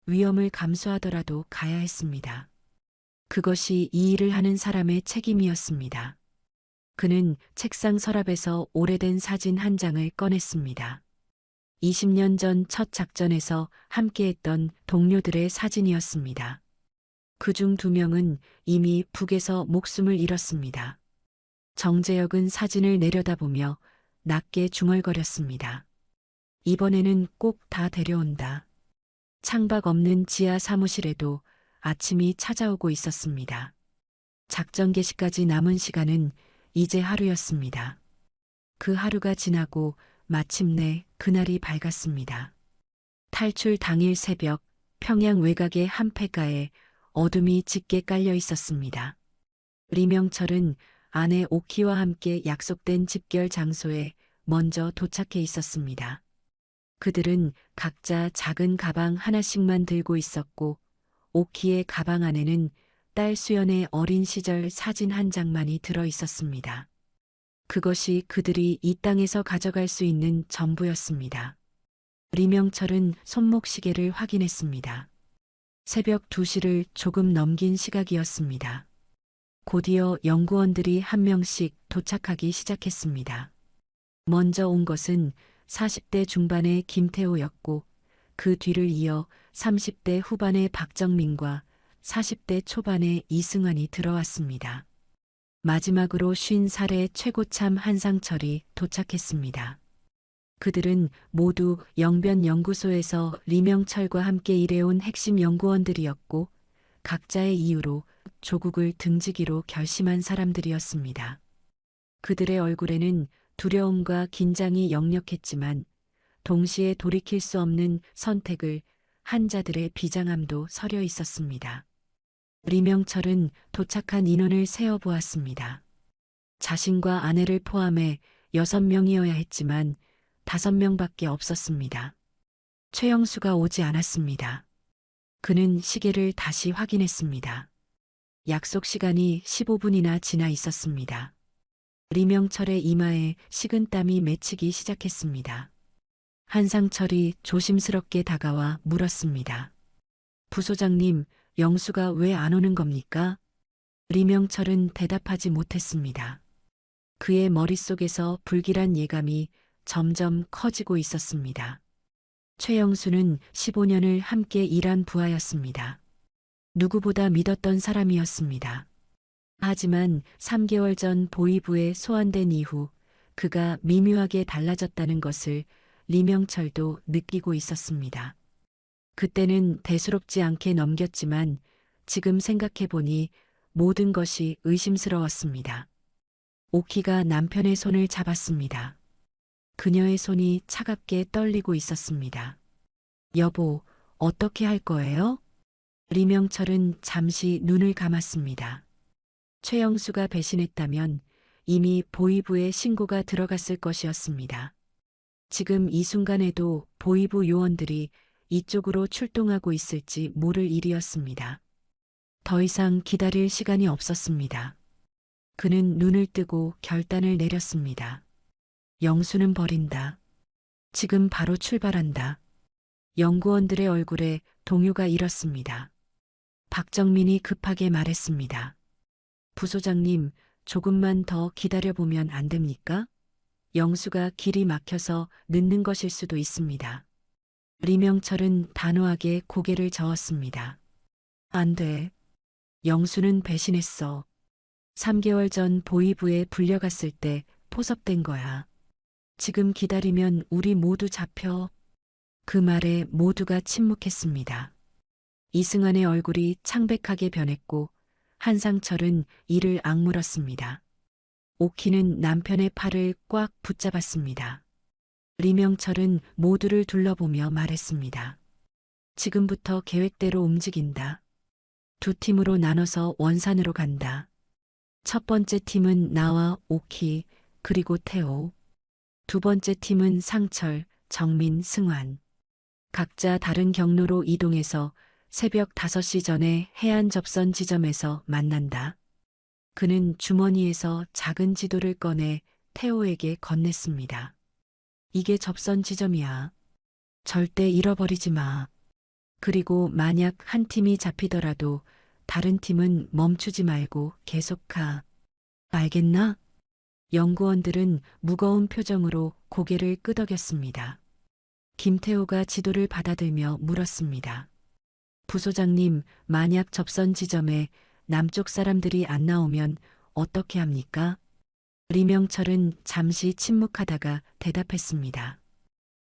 위험을 감수하더라도 가야 했습니다. 그것이 이 일을 하는 사람의 책임이었습니다. 그는 책상 서랍에서 오래된 사진 한 장을 꺼냈습니다. 20년 전 첫 작전에서 함께했던 동료들의 사진이었습니다. 그중 2명은 이미 북에서 목숨을 잃었습니다. 정재혁은 사진을 내려다보며 낮게 중얼거렸습니다. 이번에는 꼭 다 데려온다. 창밖 없는 지하 사무실에도 아침이 찾아오고 있었습니다. 작전 개시까지 남은 시간은 이제 하루였습니다. 그 하루가 지나고 마침내 그날이 밝았습니다. 탈출 당일 새벽 평양 외곽의 한 폐가에 어둠이 짙게 깔려 있었습니다. 리명철은 아내 오키와 함께 약속된 집결 장소에 먼저 도착해 있었습니다. 그들은 각자 작은 가방 하나씩만 들고 있었고 오키의 가방 안에는 딸 수연의 어린 시절 사진 한 장만이 들어 있었습니다. 그것이 그들이 이 땅에서 가져갈 수 있는 전부였습니다. 리명철은 손목시계를 확인했습니다. 새벽 2시를 조금 넘긴 시각이었습니다. 곧이어 연구원들이 한 명씩 도착하기 시작했습니다. 먼저 온 것은 40대 중반의 김태호였고 그 뒤를 이어 30대 후반의 박정민과 40대 초반의 이승환이 들어왔습니다. 마지막으로 50살의 최고참 한상철이 도착했습니다. 그들은 모두 영변연구소에서 리명철과 함께 일해온 핵심 연구원들이었고 각자의 이유로 조국을 등지기로 결심한 사람들이었습니다. 그들의 얼굴에는 두려움과 긴장이 역력했지만 동시에 돌이킬 수 없는 선택을 한 자들의 비장함도 서려 있었습니다. 리명철은 도착한 인원을 세어보았습니다. 자신과 아내를 포함해 6명이어야 했지만 5명밖에 없었습니다. 최영수가 오지 않았습니다. 그는 시계를 다시 확인했습니다. 약속 시간이 15분이나 지나 있었습니다. 리명철의 이마에 식은땀이 맺히기 시작했습니다. 한상철이 조심스럽게 다가와 물었습니다. 부소장님, 영수가 왜 안 오는 겁니까? 리명철은 대답하지 못했습니다. 그의 머릿속에서 불길한 예감이 점점 커지고 있었습니다. 최영수는 15년을 함께 일한 부하였습니다. 누구보다 믿었던 사람이었습니다. 하지만 3개월 전 보위부에 소환된 이후 그가 미묘하게 달라졌다는 것을 리명철도 느끼고 있었습니다. 그때는 대수롭지 않게 넘겼지만 지금 생각해보니 모든 것이 의심스러웠습니다. 오키가 남편의 손을 잡았습니다. 그녀의 손이 차갑게 떨리고 있었습니다. 여보, 어떻게 할 거예요? 리명철은 잠시 눈을 감았습니다. 최영수가 배신했다면 이미 보위부에 신고가 들어갔을 것이었습니다. 지금 이 순간에도 보위부 요원들이 이쪽으로 출동하고 있을지 모를 일이었습니다. 더 이상 기다릴 시간이 없었습니다. 그는 눈을 뜨고 결단을 내렸습니다. 영수는 버린다. 지금 바로 출발한다. 연구원들의 얼굴에 동요가 일었습니다. 박정민이 급하게 말했습니다. 부소장님, 조금만 더 기다려보면 안 됩니까? 영수가 길이 막혀서 늦는 것일 수도 있습니다. 리명철은 단호하게 고개를 저었습니다. 안 돼. 영수는 배신했어. 3개월 전 보위부에 불려갔을 때 포섭된 거야. 지금 기다리면 우리 모두 잡혀. 그 말에 모두가 침묵했습니다. 이승환의 얼굴이 창백하게 변했고 한상철은 이를 악물었습니다. 오키는 남편의 팔을 꽉 붙잡았습니다. 리명철은 모두를 둘러보며 말했습니다. 지금부터 계획대로 움직인다. 두 팀으로 나눠서 원산으로 간다. 첫 번째 팀은 나와 오키, 그리고 태호. 두 번째 팀은 상철, 정민, 승환. 각자 다른 경로로 이동해서 새벽 5시 전에 해안 접선 지점에서 만난다. 그는 주머니에서 작은 지도를 꺼내 태호에게 건넸습니다. 이게 접선 지점이야. 절대 잃어버리지 마. 그리고 만약 한 팀이 잡히더라도 다른 팀은 멈추지 말고 계속 가. 알겠나? 연구원들은 무거운 표정으로 고개를 끄덕였습니다. 김태호가 지도를 받아들며 물었습니다. 부소장님, 만약 접선 지점에 남쪽 사람들이 안 나오면 어떻게 합니까? 리명철은 잠시 침묵하다가 대답했습니다.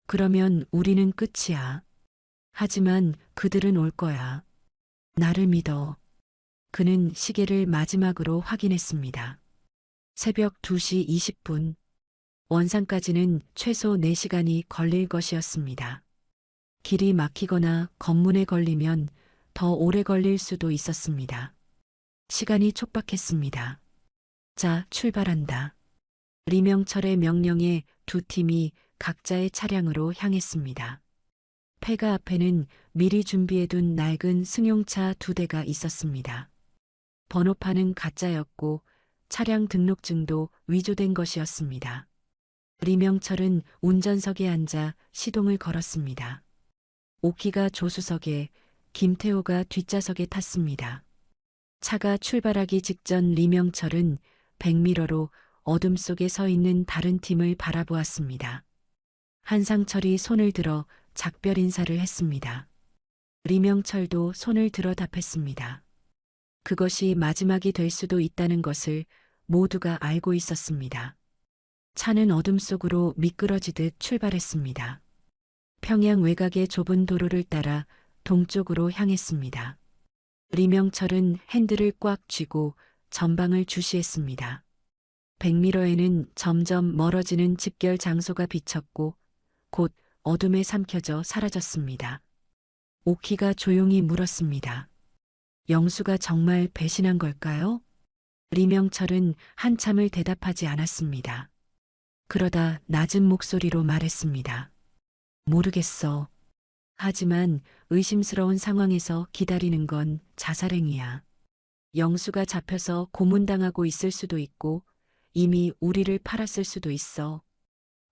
그러면 우리는 끝이야. 하지만 그들은 올 거야. 나를 믿어. 그는 시계를 마지막으로 확인했습니다. 새벽 2시 20분. 원산까지는 최소 4시간이 걸릴 것이었습니다. 길이 막히거나 검문에 걸리면 더 오래 걸릴 수도 있었습니다. 시간이 촉박했습니다. 자, 출발한다. 리명철의 명령에 두 팀이 각자의 차량으로 향했습니다. 폐가 앞에는 미리 준비해둔 낡은 승용차 2대가 있었습니다. 번호판은 가짜였고 차량 등록증도 위조된 것이었습니다. 리명철은 운전석에 앉아 시동을 걸었습니다. 오키가 조수석에, 김태호가 뒷좌석에 탔습니다. 차가 출발하기 직전 리명철은 백미러로 어둠 속에 서 있는 다른 팀을 바라보았습니다. 한상철이 손을 들어 작별 인사를 했습니다. 리명철도 손을 들어 답했습니다. 그것이 마지막이 될 수도 있다는 것을 모두가 알고 있었습니다. 차는 어둠 속으로 미끄러지듯 출발했습니다. 평양 외곽의 좁은 도로를 따라 동쪽으로 향했습니다. 리명철은 핸들을 꽉 쥐고 전방을 주시했습니다. 백미러에는 점점 멀어지는 집결 장소가 비쳤고 곧 어둠에 삼켜져 사라졌습니다. 오키가 조용히 물었습니다. 영수가 정말 배신한 걸까요? 리명철은 한참을 대답하지 않았습니다. 그러다 낮은 목소리로 말했습니다. 모르겠어. 하지만 의심스러운 상황에서 기다리는 건 자살행위야. 영수가 잡혀서 고문당하고 있을 수도 있고 이미 우리를 팔았을 수도 있어.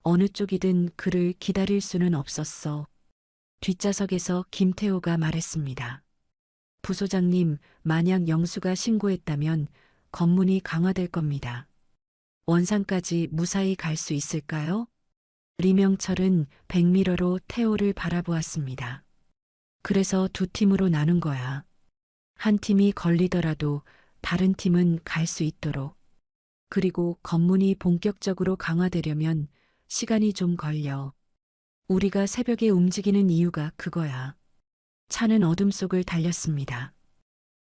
어느 쪽이든 그를 기다릴 수는 없었어. 뒷좌석에서 김태호가 말했습니다. 부소장님, 만약 영수가 신고했다면 검문이 강화될 겁니다. 원산까지 무사히 갈 수 있을까요? 리명철은 백미러로 태호를 바라보았습니다. 그래서 두 팀으로 나눈 거야. 한 팀이 걸리더라도 다른 팀은 갈 수 있도록. 그리고 검문이 본격적으로 강화되려면 시간이 좀 걸려. 우리가 새벽에 움직이는 이유가 그거야. 차는 어둠 속을 달렸습니다.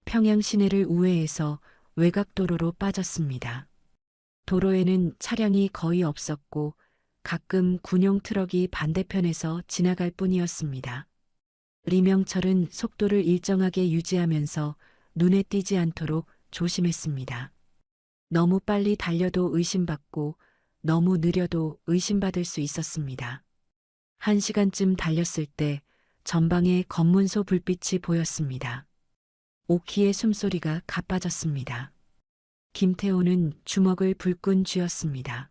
평양 시내를 우회해서 외곽도로로 빠졌습니다. 도로에는 차량이 거의 없었고 가끔 군용 트럭이 반대편에서 지나갈 뿐이었습니다. 리명철은 속도를 일정하게 유지하면서 눈에 띄지 않도록 조심했습니다. 너무 빨리 달려도 의심받고 너무 느려도 의심받을 수 있었습니다. 1시간쯤 달렸을 때 전방에 검문소 불빛이 보였습니다. 오키의 숨소리가 가빠졌습니다. 김태호는 주먹을 불끈 쥐었습니다.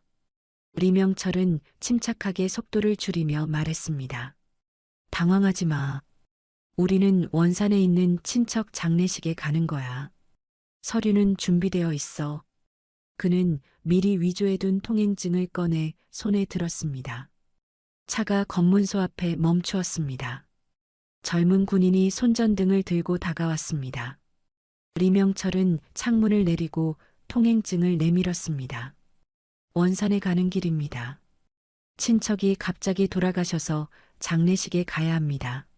리명철은 침착하게 속도를 줄이며 말했습니다. 당황하지 마. 우리는 원산에 있는 친척 장례식에 가는 거야. 서류는 준비되어 있어. 그는 미리 위조해둔 통행증을 꺼내 손에 들었습니다. 차가 검문소 앞에 멈추었습니다. 젊은 군인이 손전등을 들고 다가왔습니다. 리명철은 창문을 내리고 통행증을 내밀었습니다. 원산에 가는 길입니다. 친척이 갑자기 돌아가셔서 장례식에 가야 합니다.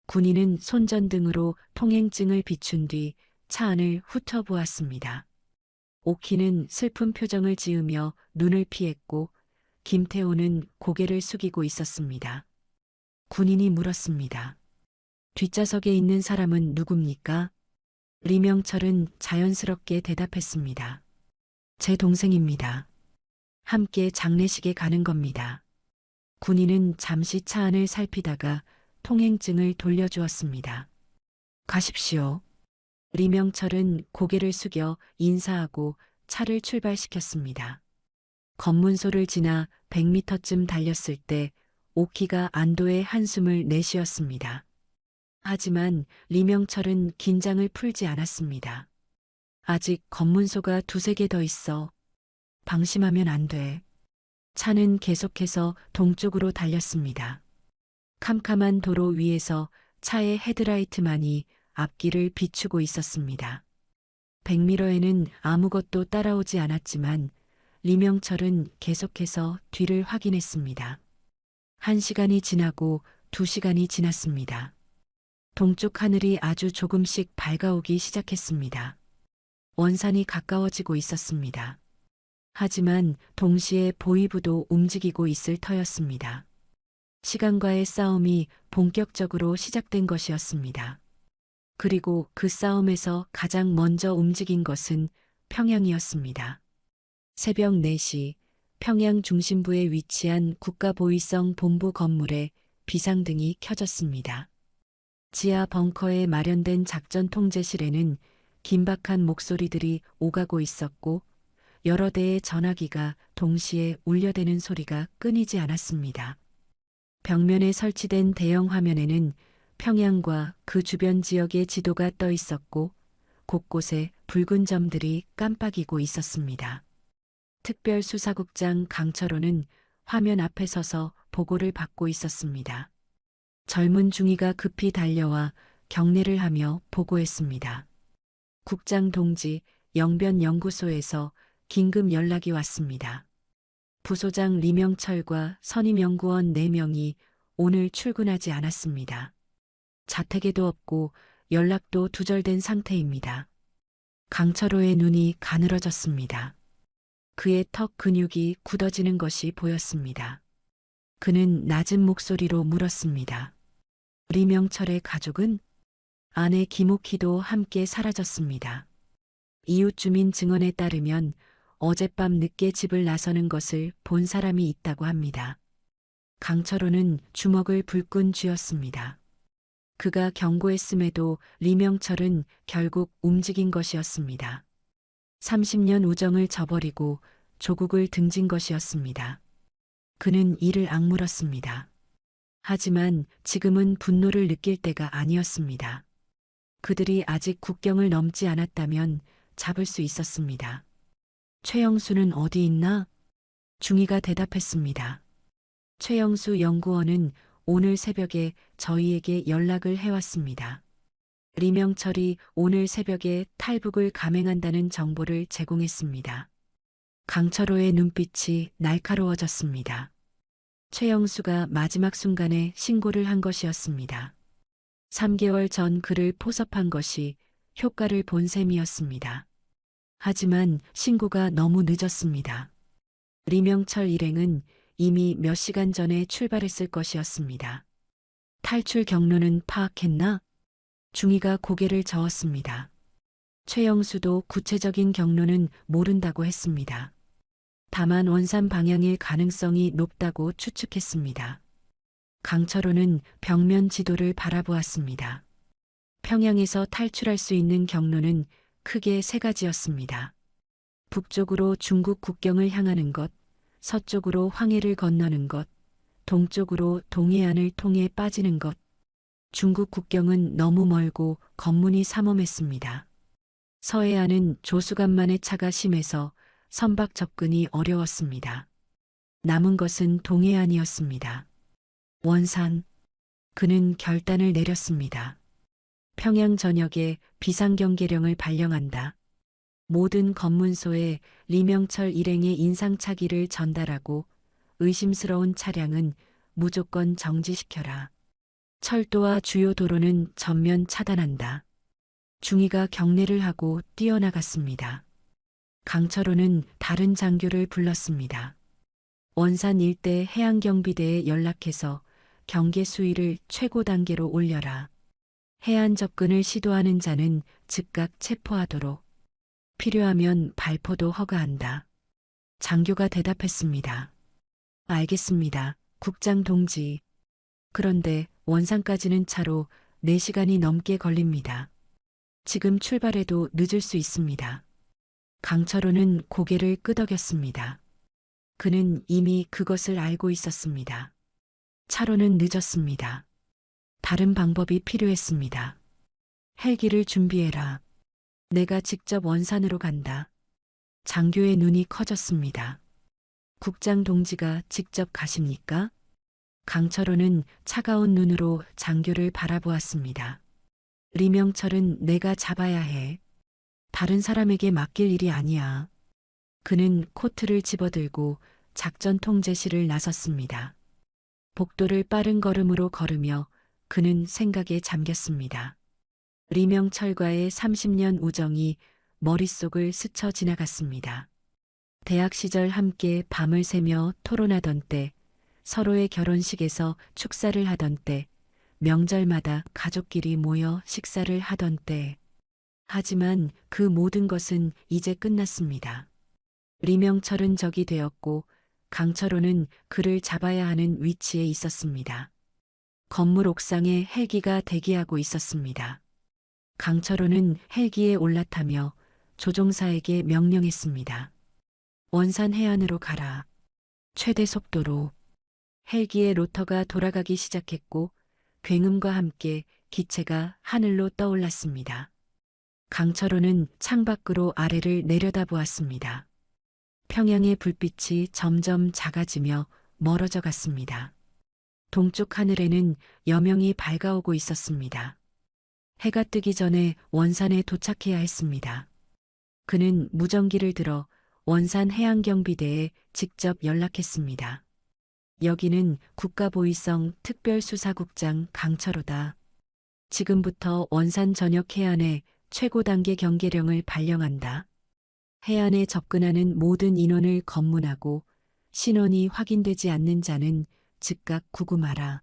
군인은 손전등으로 통행증을 비춘 뒤 차 안을 훑어보았습니다. 오키는 슬픈 표정을 지으며 눈을 피했고 김태호는 고개를 숙이고 있었습니다. 군인이 물었습니다. 뒷좌석에 있는 사람은 누굽니까? 리명철은 자연스럽게 대답했습니다. 제 동생입니다. 함께 장례식에 가는 겁니다. 군인은 잠시 차 안을 살피다가 통행증을 돌려주었습니다. 가십시오. 리명철은 고개를 숙여 인사하고 차를 출발시켰습니다. 검문소를 지나 100m쯤 달렸을 때 오키가 안도의 한숨을 내쉬었습니다. 하지만 리명철은 긴장을 풀지 않았습니다. 아직 검문소가 2~3개 더 있어. 방심하면 안 돼. 차는 계속해서 동쪽으로 달렸습니다. 캄캄한 도로 위에서 차의 헤드라이트만이 앞길을 비추고 있었습니다. 100m에는 아무것도 따라오지 않았지만 리명철은 계속해서 뒤를 확인했습니다. 1시간이 지나고 2시간이 지났습니다. 동쪽 하늘이 아주 조금씩 밝아오기 시작했습니다. 원산이 가까워지고 있었습니다. 하지만 동시에 보이부도 움직이고 있을 터였습니다. 시간과의 싸움이 본격적으로 시작된 것이었습니다. 그리고 그 싸움에서 가장 먼저 움직인 것은 평양이었습니다. 새벽 4시 평양 중심부에 위치한 국가보위성 본부 건물에 비상등이 켜졌습니다. 지하 벙커에 마련된 작전 통제실에는 긴박한 목소리들이 오가고 있었고 여러 대의 전화기가 동시에 울려대는 소리가 끊이지 않았습니다. 벽면에 설치된 대형 화면에는 평양과 그 주변 지역의 지도가 떠 있었고 곳곳에 붉은 점들이 깜빡이고 있었습니다. 특별수사국장 강철호는 화면 앞에 서서 보고를 받고 있었습니다. 젊은 중위가 급히 달려와 경례를 하며 보고했습니다. 국장 동지, 영변연구소에서 긴급 연락이 왔습니다. 부소장 리명철과 선임연구원 4명이 오늘 출근하지 않았습니다. 자택에도 없고 연락도 두절된 상태입니다. 강철호의 눈이 가늘어졌습니다. 그의 턱 근육이 굳어지는 것이 보였습니다. 그는 낮은 목소리로 물었습니다. 리명철의 가족은? 아내 김옥희도 함께 사라졌습니다. 이웃 주민 증언에 따르면 어젯밤 늦게 집을 나서는 것을 본 사람이 있다고 합니다. 강철호는 주먹을 불끈 쥐었습니다. 그가 경고했음에도 리명철은 결국 움직인 것이었습니다. 30년 우정을 저버리고 조국을 등진 것이었습니다. 그는 이를 악물었습니다. 하지만 지금은 분노를 느낄 때가 아니었습니다. 그들이 아직 국경을 넘지 않았다면 잡을 수 있었습니다. 최영수는 어디 있나? 중위가 대답했습니다. 최영수 연구원은 오늘 새벽에 저희에게 연락을 해왔습니다. 리명철이 오늘 새벽에 탈북을 감행한다는 정보를 제공했습니다. 강철호의 눈빛이 날카로워졌습니다. 최영수가 마지막 순간에 신고를 한 것이었습니다. 3개월 전 그를 포섭한 것이 효과를 본 셈이었습니다. 하지만 신고가 너무 늦었습니다. 리명철 일행은 이미 몇 시간 전에 출발했을 것이었습니다. 탈출 경로는 파악했나? 중위가 고개를 저었습니다. 최영수도 구체적인 경로는 모른다고 했습니다. 다만 원산 방향일 가능성이 높다고 추측했습니다. 강철호는 벽면 지도를 바라보았습니다. 평양에서 탈출할 수 있는 경로는 크게 세 가지였습니다. 북쪽으로 중국 국경을 향하는 것, 서쪽으로 황해를 건너는 것, 동쪽으로 동해안을 통해 빠지는 것. 중국 국경은 너무 멀고 검문이 삼엄했습니다. 서해안은 조수간만의 차가 심해서 선박 접근이 어려웠습니다. 남은 것은 동해안이었습니다. 원산. 그는 결단을 내렸습니다. 평양 전역에 비상경계령을 발령한다. 모든 검문소에 리명철 일행의 인상착의를 전달하고 의심스러운 차량은 무조건 정지시켜라. 철도와 주요 도로는 전면 차단한다. 중위가 경례를 하고 뛰어나갔습니다. 강철호는 다른 장교를 불렀습니다. 원산 일대 해안경비대에 연락해서 경계 수위를 최고 단계로 올려라. 해안 접근을 시도하는 자는 즉각 체포하도록. 필요하면 발포도 허가한다. 장교가 대답했습니다. 알겠습니다, 국장 동지. 그런데 원산까지는 차로 4시간이 넘게 걸립니다. 지금 출발해도 늦을 수 있습니다. 강철호는 고개를 끄덕였습니다. 그는 이미 그것을 알고 있었습니다. 차로는 늦었습니다. 다른 방법이 필요했습니다. 헬기를 준비해라. 내가 직접 원산으로 간다. 장교의 눈이 커졌습니다. 국장 동지가 직접 가십니까? 강철호는 차가운 눈으로 장교를 바라보았습니다. 리명철은 내가 잡아야 해. 다른 사람에게 맡길 일이 아니야. 그는 코트를 집어들고 작전 통제실을 나섰습니다. 복도를 빠른 걸음으로 걸으며 그는 생각에 잠겼습니다. 리명철과의 30년 우정이 머릿속을 스쳐 지나갔습니다. 대학 시절 함께 밤을 새며 토론하던 때, 서로의 결혼식에서 축사를 하던 때, 명절마다 가족끼리 모여 식사를 하던 때. 하지만 그 모든 것은 이제 끝났습니다. 리명철은 적이 되었고 강철호는 그를 잡아야 하는 위치에 있었습니다. 건물 옥상에 헬기가 대기하고 있었습니다. 강철호는 헬기에 올라타며 조종사에게 명령했습니다. 원산 해안으로 가라. 최대 속도로. 헬기의 로터가 돌아가기 시작했고 굉음과 함께 기체가 하늘로 떠올랐습니다. 강철호는 창밖으로 아래를 내려다보았습니다. 평양의 불빛이 점점 작아지며 멀어져 갔습니다. 동쪽 하늘에는 여명이 밝아오고 있었습니다. 해가 뜨기 전에 원산에 도착해야 했습니다. 그는 무전기를 들어 원산 해양경비대에 직접 연락했습니다. 여기는 국가보위성 특별수사국장 강철호다. 지금부터 원산 전역 해안에 최고 단계 경계령을 발령한다. 해안에 접근하는 모든 인원을 검문하고 신원이 확인되지 않는 자는 즉각 구금하라.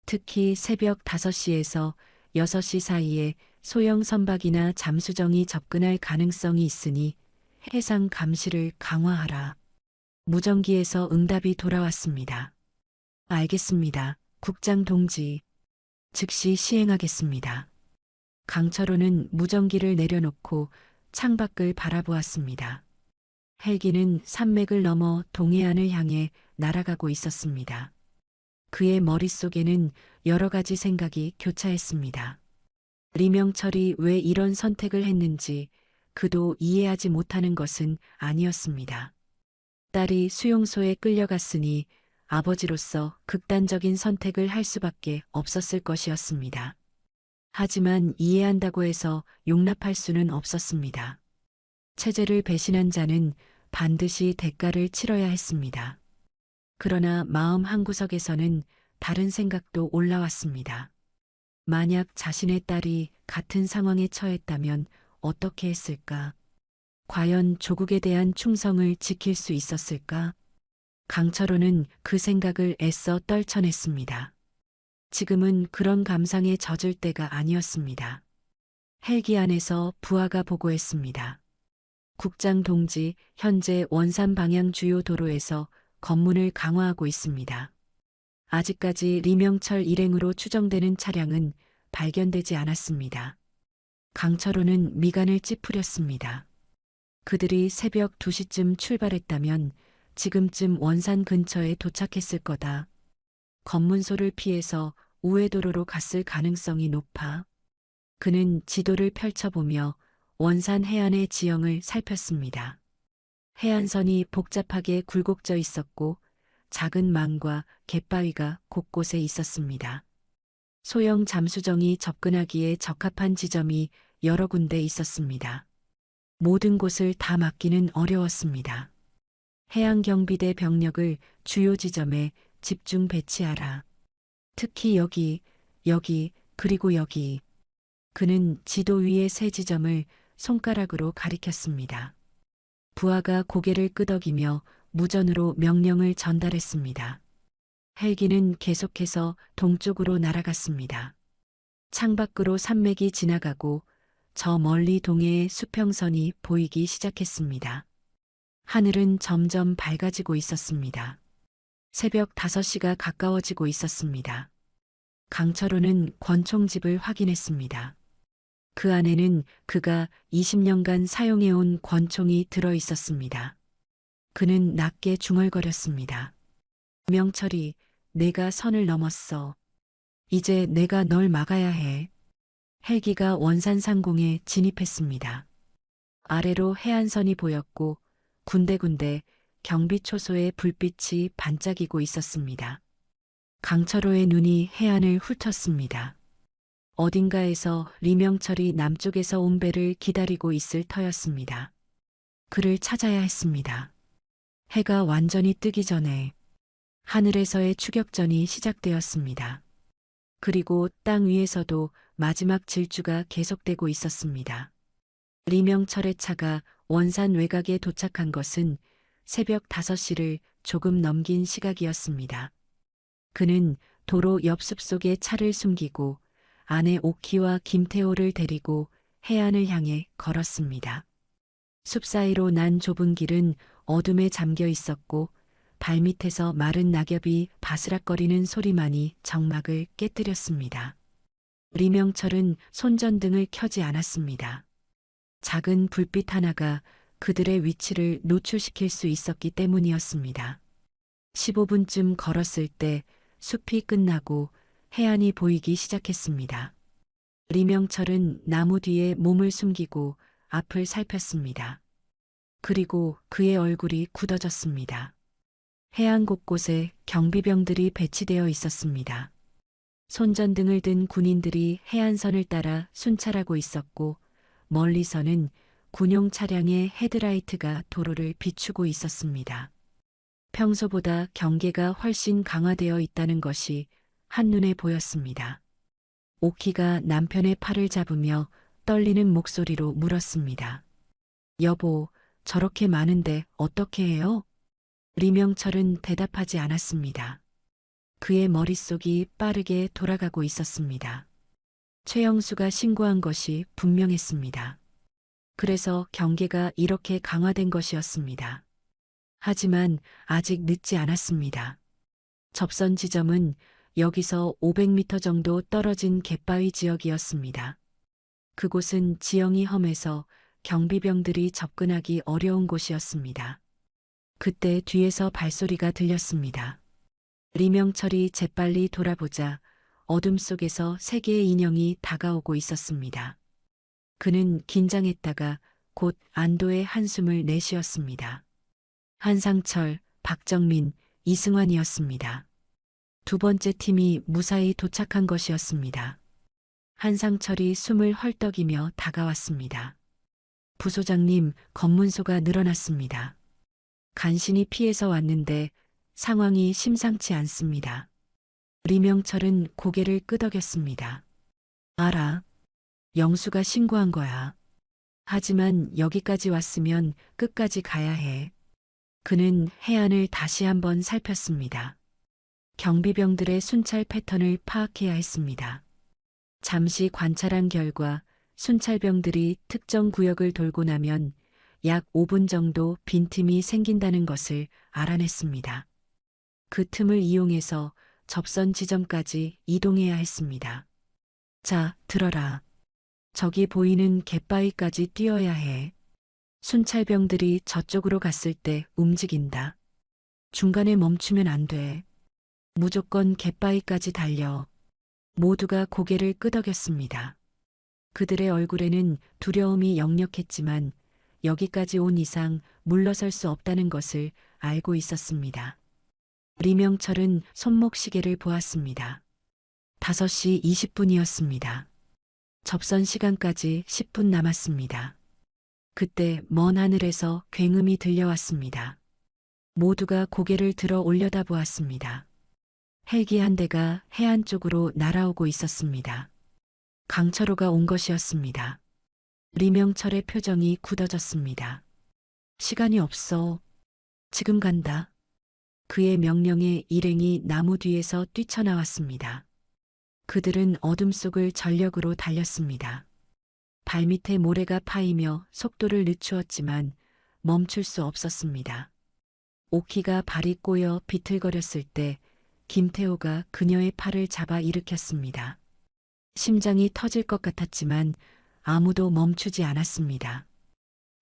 특히 새벽 5시에서 6시 사이에 소형 선박이나 잠수정이 접근할 가능성이 있으니 해상 감시를 강화하라. 무전기에서 응답이 돌아왔습니다. 알겠습니다, 국장 동지. 즉시 시행하겠습니다. 강철호는 무전기를 내려놓고 창밖을 바라보았습니다. 헬기는 산맥을 넘어 동해안을 향해 날아가고 있었습니다. 그의 머릿속에는 여러 가지 생각이 교차했습니다. 리명철이 왜 이런 선택을 했는지 그도 이해하지 못하는 것은 아니었습니다. 딸이 수용소에 끌려갔으니 아버지로서 극단적인 선택을 할 수밖에 없었을 것이었습니다. 하지만 이해한다고 해서 용납할 수는 없었습니다. 체제를 배신한 자는 반드시 대가를 치러야 했습니다. 그러나 마음 한구석에서는 다른 생각도 올라왔습니다. 만약 자신의 딸이 같은 상황에 처했다면 어떻게 했을까? 과연 조국에 대한 충성을 지킬 수 있었을까? 강철호는 그 생각을 애써 떨쳐냈습니다. 지금은 그런 감상에 젖을 때가 아니었습니다. 헬기 안에서 부하가 보고했습니다. 국장 동지, 현재 원산 방향 주요 도로에서 검문을 강화하고 있습니다. 아직까지 리명철 일행으로 추정되는 차량은 발견되지 않았습니다. 강철호는 미간을 찌푸렸습니다. 그들이 새벽 2시쯤 출발했다면 지금쯤 원산 근처에 도착했을 거다. 검문소를 피해서 우회도로로 갔을 가능성이 높아. 그는 지도를 펼쳐보며 원산 해안의 지형을 살폈습니다. 해안선이 복잡하게 굴곡져 있었고 작은 망과 갯바위가 곳곳에 있었습니다. 소형 잠수정이 접근하기에 적합한 지점이 여러 군데 있었습니다. 모든 곳을 다 막기는 어려웠습니다. 해양경비대 병력을 주요 지점에 집중 배치하라. 특히 여기, 그리고 여기. 그는 지도 위의 세 지점을 손가락으로 가리켰습니다. 부하가 고개를 끄덕이며 무전으로 명령을 전달했습니다. 헬기는 계속해서 동쪽으로 날아갔습니다. 창밖으로 산맥이 지나가고 저 멀리 동해의 수평선이 보이기 시작했습니다. 하늘은 점점 밝아지고 있었습니다. 새벽 5시가 가까워지고 있었습니다. 강철호는 권총집을 확인했습니다. 그 안에는 그가 20년간 사용해온 권총이 들어 있었습니다. 그는 낮게 중얼거렸습니다. 명철이, 내가 선을 넘었어. 이제 내가 널 막아야 해. 헬기가 원산 상공에 진입했습니다. 아래로 해안선이 보였고 군데군데 경비 초소의 불빛이 반짝이고 있었습니다. 강철호의 눈이 해안을 훑었습니다. 어딘가에서 리명철이 남쪽에서 온 배를 기다리고 있을 터였습니다. 그를 찾아야 했습니다. 해가 완전히 뜨기 전에 하늘에서의 추격전이 시작되었습니다. 그리고 땅 위에서도 마지막 질주가 계속되고 있었습니다. 리명철의 차가 원산 외곽에 도착한 것은 새벽 5시를 조금 넘긴 시각이었습니다. 그는 도로 옆 숲속에 차를 숨기고 아내 오키와 김태호를 데리고 해안을 향해 걸었습니다. 숲 사이로 난 좁은 길은 어둠에 잠겨 있었고 발밑에서 마른 낙엽이 바스락거리는 소리만이 정막을 깨뜨렸습니다. 리명철은 손전등을 켜지 않았습니다. 작은 불빛 하나가 그들의 위치를 노출시킬 수 있었기 때문이었습니다. 15분쯤 걸었을 때 숲이 끝나고 해안이 보이기 시작했습니다. 리명철은 나무 뒤에 몸을 숨기고 앞을 살폈습니다. 그리고 그의 얼굴이 굳어졌습니다. 해안 곳곳에 경비병들이 배치되어 있었습니다. 손전등을 든 군인들이 해안선을 따라 순찰하고 있었고 멀리서는 군용 차량의 헤드라이트가 도로를 비추고 있었습니다. 평소보다 경계가 훨씬 강화되어 있다는 것이 한눈에 보였습니다. 오키가 남편의 팔을 잡으며 떨리는 목소리로 물었습니다. 여보, 저렇게 많은데 어떻게 해요? 리명철은 대답하지 않았습니다. 그의 머릿속이 빠르게 돌아가고 있었습니다. 최영수가 신고한 것이 분명했습니다. 그래서 경계가 이렇게 강화된 것이었습니다. 하지만 아직 늦지 않았습니다. 접선 지점은 여기서 500m 정도 떨어진 갯바위 지역이었습니다. 그곳은 지형이 험해서 경비병들이 접근하기 어려운 곳이었습니다. 그때 뒤에서 발소리가 들렸습니다. 리명철이 재빨리 돌아보자 어둠 속에서 세 개의 인형이 다가오고 있었습니다. 그는 긴장했다가 곧 안도의 한숨을 내쉬었습니다. 한상철, 박정민, 이승환이었습니다. 두 번째 팀이 무사히 도착한 것이었습니다. 한상철이 숨을 헐떡이며 다가왔습니다. 부소장님, 검문소가 늘어났습니다. 간신히 피해서 왔는데 상황이 심상치 않습니다. 리명철은 고개를 끄덕였습니다. 알아. 영수가 신고한 거야. 하지만 여기까지 왔으면 끝까지 가야 해. 그는 해안을 다시 한번 살폈습니다. 경비병들의 순찰 패턴을 파악해야 했습니다. 잠시 관찰한 결과 순찰병들이 특정 구역을 돌고 나면 약 5분 정도 빈틈이 생긴다는 것을 알아냈습니다. 그 틈을 이용해서 접선 지점까지 이동해야 했습니다. 자, 들어라. 저기 보이는 갯바위까지 뛰어야 해. 순찰병들이 저쪽으로 갔을 때 움직인다. 중간에 멈추면 안 돼. 무조건 갯바위까지 달려. 모두가 고개를 끄덕였습니다. 그들의 얼굴에는 두려움이 역력했지만 여기까지 온 이상 물러설 수 없다는 것을 알고 있었습니다. 리명철은 손목시계를 보았습니다. 5시 20분이었습니다. 접선 시간까지 10분 남았습니다. 그때 먼 하늘에서 굉음이 들려왔습니다. 모두가 고개를 들어 올려다보았습니다. 헬기 한 대가 해안 쪽으로 날아오고 있었습니다. 강철호가 온 것이었습니다. 리명철의 표정이 굳어졌습니다. 시간이 없어. 지금 간다. 그의 명령에 일행이 나무 뒤에서 뛰쳐나왔습니다. 그들은 어둠 속을 전력으로 달렸습니다. 발밑에 모래가 파이며 속도를 늦추었지만 멈출 수 없었습니다. 오키가 발이 꼬여 비틀거렸을 때 김태호가 그녀의 팔을 잡아 일으켰습니다. 심장이 터질 것 같았지만 아무도 멈추지 않았습니다.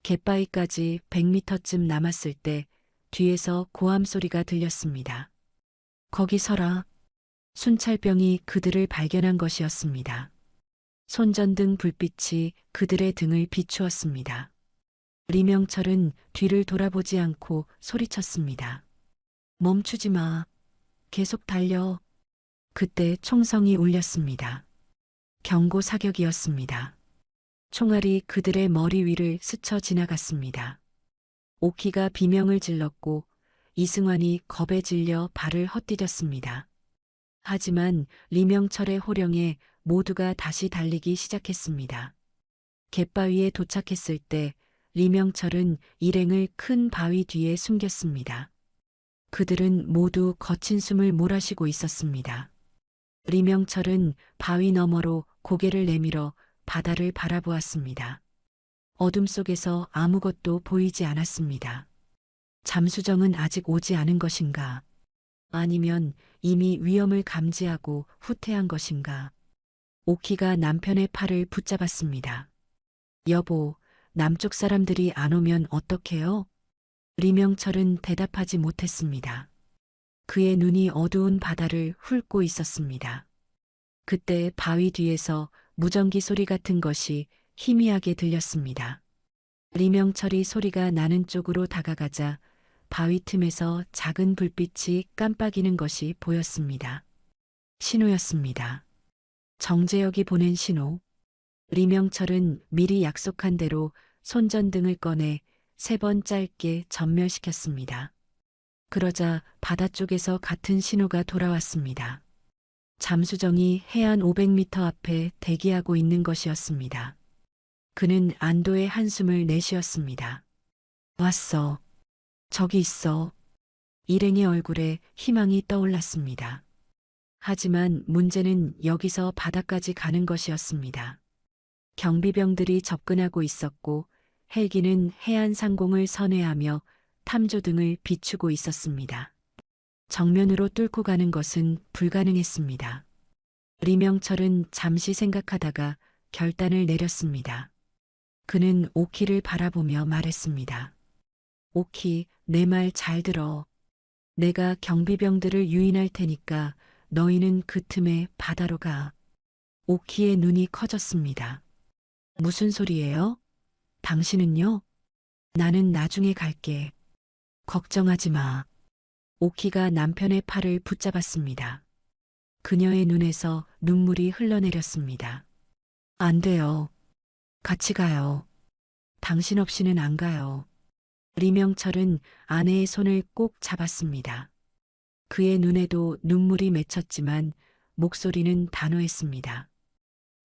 갯바위까지 100m쯤 남았을 때 뒤에서 고함 소리가 들렸습니다. 거기 서라. 순찰병이 그들을 발견한 것이었습니다. 손전등 불빛이 그들의 등을 비추었습니다. 리명철은 뒤를 돌아보지 않고 소리쳤습니다. 멈추지 마. 계속 달려. 그때 총성이 울렸습니다. 경고 사격이었습니다. 총알이 그들의 머리 위를 스쳐 지나갔습니다. 오키가 비명을 질렀고 이승환이 겁에 질려 발을 헛디뎠습니다. 하지만 리명철의 호령에 모두가 다시 달리기 시작했습니다. 갯바위에 도착했을 때 리명철은 일행을 큰 바위 뒤에 숨겼습니다. 그들은 모두 거친 숨을 몰아쉬고 있었습니다. 리명철은 바위 너머로 고개를 내밀어 바다를 바라보았습니다. 어둠 속에서 아무것도 보이지 않았습니다. 잠수정은 아직 오지 않은 것인가? 아니면 이미 위험을 감지하고 후퇴한 것인가? 오키가 남편의 팔을 붙잡았습니다. 여보, 남쪽 사람들이 안 오면 어떡해요? 리명철은 대답하지 못했습니다. 그의 눈이 어두운 바다를 훑고 있었습니다. 그때 바위 뒤에서 무전기 소리 같은 것이 희미하게 들렸습니다. 리명철이 소리가 나는 쪽으로 다가가자 바위 틈에서 작은 불빛이 깜빡이는 것이 보였습니다. 신호였습니다. 정재혁이 보낸 신호. 리명철은 미리 약속한 대로 손전등을 꺼내 3번 짧게 전멸시켰습니다. 그러자 바다 쪽에서 같은 신호가 돌아왔습니다. 잠수정이 해안 500m 앞에 대기하고 있는 것이었습니다. 그는 안도의 한숨을 내쉬었습니다. 왔어. 저기 있어. 일행의 얼굴에 희망이 떠올랐습니다. 하지만 문제는 여기서 바다까지 가는 것이었습니다. 경비병들이 접근하고 있었고 헬기는 해안 상공을 선회하며 탐조등을 비추고 있었습니다. 정면으로 뚫고 가는 것은 불가능했습니다. 리명철은 잠시 생각하다가 결단을 내렸습니다. 그는 오키를 바라보며 말했습니다. 오키, 내 말 잘 들어. 내가 경비병들을 유인할 테니까 너희는 그 틈에 바다로 가. 오키의 눈이 커졌습니다. 무슨 소리예요? 당신은요? 나는 나중에 갈게. 걱정하지 마. 오키가 남편의 팔을 붙잡았습니다. 그녀의 눈에서 눈물이 흘러내렸습니다. 안 돼요. 같이 가요. 당신 없이는 안 가요. 리명철은 아내의 손을 꼭 잡았습니다. 그의 눈에도 눈물이 맺혔지만 목소리는 단호했습니다.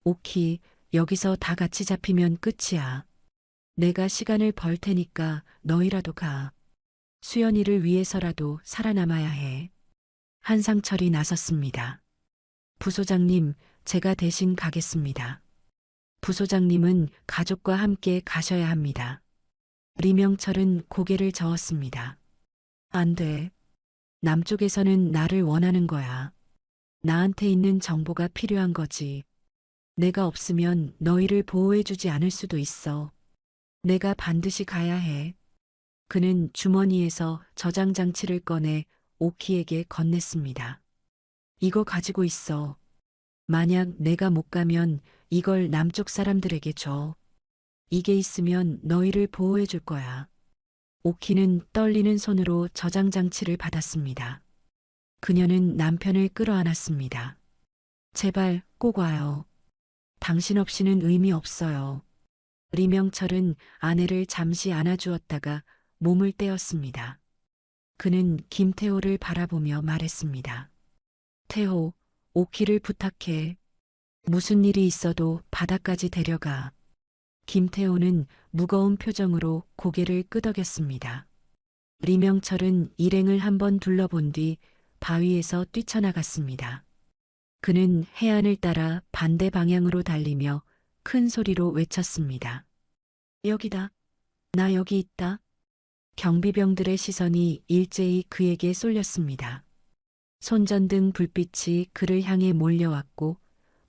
오키, 여기서 다 같이 잡히면 끝이야. 내가 시간을 벌 테니까 너희라도 가. 수연이를 위해서라도 살아남아야 해. 한상철이 나섰습니다. 부소장님, 제가 대신 가겠습니다. 부소장님은 가족과 함께 가셔야 합니다. 리명철은 고개를 저었습니다. 안 돼. 남쪽에서는 나를 원하는 거야. 나한테 있는 정보가 필요한 거지. 내가 없으면 너희를 보호해주지 않을 수도 있어. 내가 반드시 가야 해. 그는 주머니에서 저장 장치를 꺼내 오키에게 건넸습니다. 이거 가지고 있어. 만약 내가 못 가면 이걸 남쪽 사람들에게 줘. 이게 있으면 너희를 보호해 줄 거야. 오키는 떨리는 손으로 저장 장치를 받았습니다. 그녀는 남편을 끌어안았습니다. 제발 꼭 와요. 당신 없이는 의미 없어요. 리명철은 아내를 잠시 안아주었다가 몸을 떼었습니다. 그는 김태호를 바라보며 말했습니다. 태호, 오키를 부탁해. 무슨 일이 있어도 바다까지 데려가. 김태호는 무거운 표정으로 고개를 끄덕였습니다. 리명철은 일행을 한번 둘러본 뒤 바위에서 뛰쳐나갔습니다. 그는 해안을 따라 반대 방향으로 달리며 큰 소리로 외쳤습니다. 여기다. 나 여기 있다. 경비병들의 시선이 일제히 그에게 쏠렸습니다. 손전등 불빛이 그를 향해 몰려왔고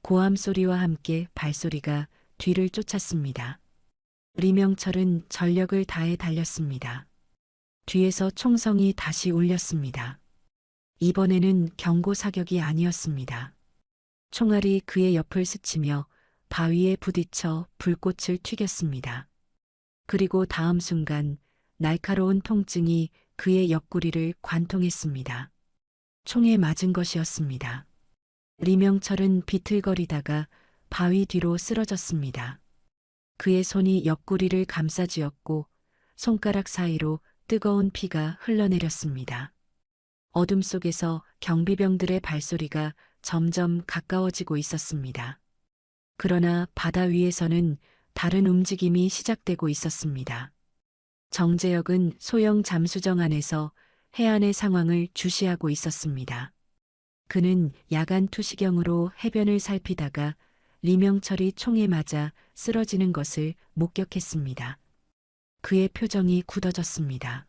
고함 소리와 함께 발소리가 뒤를 쫓았습니다. 리명철은 전력을 다해 달렸습니다. 뒤에서 총성이 다시 울렸습니다. 이번에는 경고 사격이 아니었습니다. 총알이 그의 옆을 스치며 바위에 부딪혀 불꽃을 튀겼습니다. 그리고 다음 순간 날카로운 통증이 그의 옆구리를 관통했습니다. 총에 맞은 것이었습니다. 리명철은 비틀거리다가 바위 뒤로 쓰러졌습니다. 그의 손이 옆구리를 감싸쥐었고 손가락 사이로 뜨거운 피가 흘러내렸습니다. 어둠 속에서 경비병들의 발소리가 점점 가까워지고 있었습니다. 그러나 바다 위에서는 다른 움직임이 시작되고 있었습니다. 정재혁은 소형 잠수정 안에서 해안의 상황을 주시하고 있었습니다. 그는 야간 투시경으로 해변을 살피다가 리명철이 총에 맞아 쓰러지는 것을 목격했습니다. 그의 표정이 굳어졌습니다.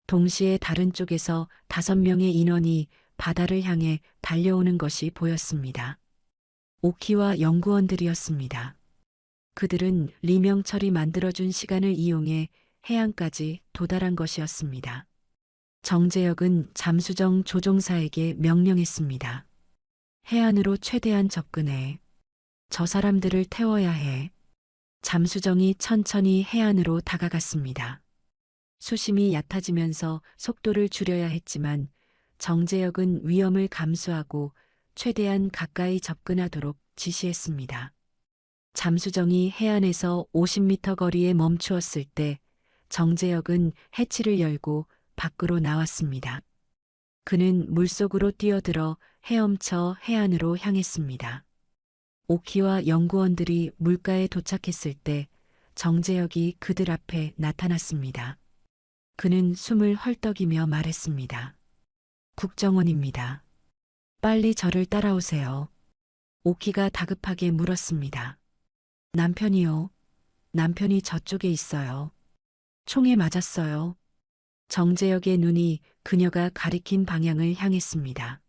동시에 다른 쪽에서 5명의 인원이 바다를 향해 달려오는 것이 보였습니다. 오키와 연구원들이었습니다. 그들은 리명철이 만들어준 시간을 이용해 해안까지 도달한 것이었습니다. 정재혁은 잠수정 조종사에게 명령했습니다. 해안으로 최대한 접근해. 저 사람들을 태워야 해. 잠수정이 천천히 해안으로 다가갔습니다. 수심이 얕아지면서 속도를 줄여야 했지만 정재혁은 위험을 감수하고 최대한 가까이 접근하도록 지시했습니다. 잠수정이 해안에서 50m 거리에 멈추었을 때 정재혁은 해치를 열고 밖으로 나왔습니다. 그는 물속으로 뛰어들어 헤엄쳐 해안으로 향했습니다. 오키와 연구원들이 물가에 도착했을 때 정재혁이 그들 앞에 나타났습니다. 그는 숨을 헐떡이며 말했습니다. 국정원입니다. 빨리 저를 따라오세요. 오키가 다급하게 물었습니다. 남편이요. 남편이 저쪽에 있어요. 총에 맞았어요. 정재혁의 눈이 그녀가 가리킨 방향을 향했습니다.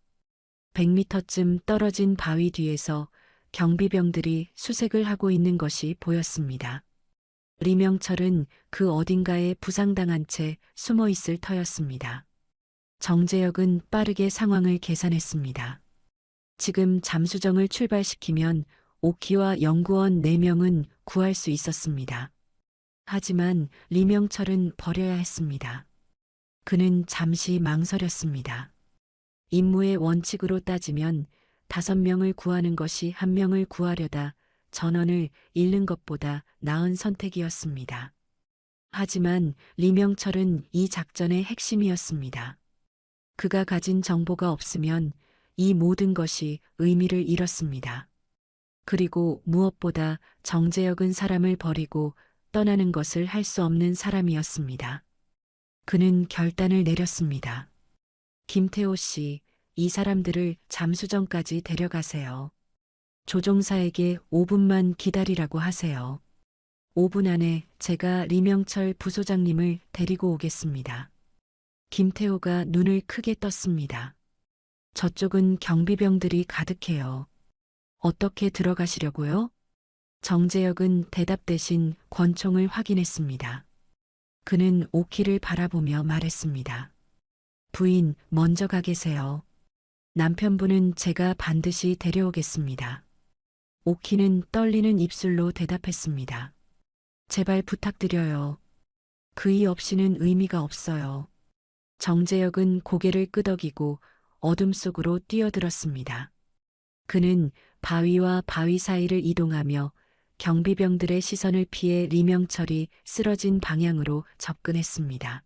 100m쯤 떨어진 바위 뒤에서 경비병들이 수색을 하고 있는 것이 보였습니다. 리명철은 그 어딘가에 부상당한 채 숨어 있을 터였습니다. 정재혁은 빠르게 상황을 계산했습니다. 지금 잠수정을 출발시키면 오키와 연구원 4명은 구할 수 있었습니다. 하지만 리명철은 버려야 했습니다. 그는 잠시 망설였습니다. 임무의 원칙으로 따지면 5명을 구하는 것이 1명을 구하려다 전원을 잃는 것보다 나은 선택이었습니다. 하지만 리명철은 이 작전의 핵심이었습니다. 그가 가진 정보가 없으면 이 모든 것이 의미를 잃었습니다. 그리고 무엇보다 정재혁은 사람을 버리고 떠나는 것을 할 수 없는 사람이었습니다. 그는 결단을 내렸습니다. 김태호 씨, 이 사람들을 잠수정까지 데려가세요. 조종사에게 5분만 기다리라고 하세요. 5분 안에 제가 리명철 부소장님을 데리고 오겠습니다. 김태호가 눈을 크게 떴습니다. 저쪽은 경비병들이 가득해요. 어떻게 들어가시려고요? 정재혁은 대답 대신 권총을 확인했습니다. 그는 오키를 바라보며 말했습니다. 부인, 먼저 가 계세요. 남편분은 제가 반드시 데려오겠습니다. 오키는 떨리는 입술로 대답했습니다. 제발 부탁드려요. 그이 없이는 의미가 없어요. 정재혁은 고개를 끄덕이고 어둠 속으로 뛰어들었습니다. 그는 바위와 바위 사이를 이동하며 경비병들의 시선을 피해 리명철이 쓰러진 방향으로 접근했습니다.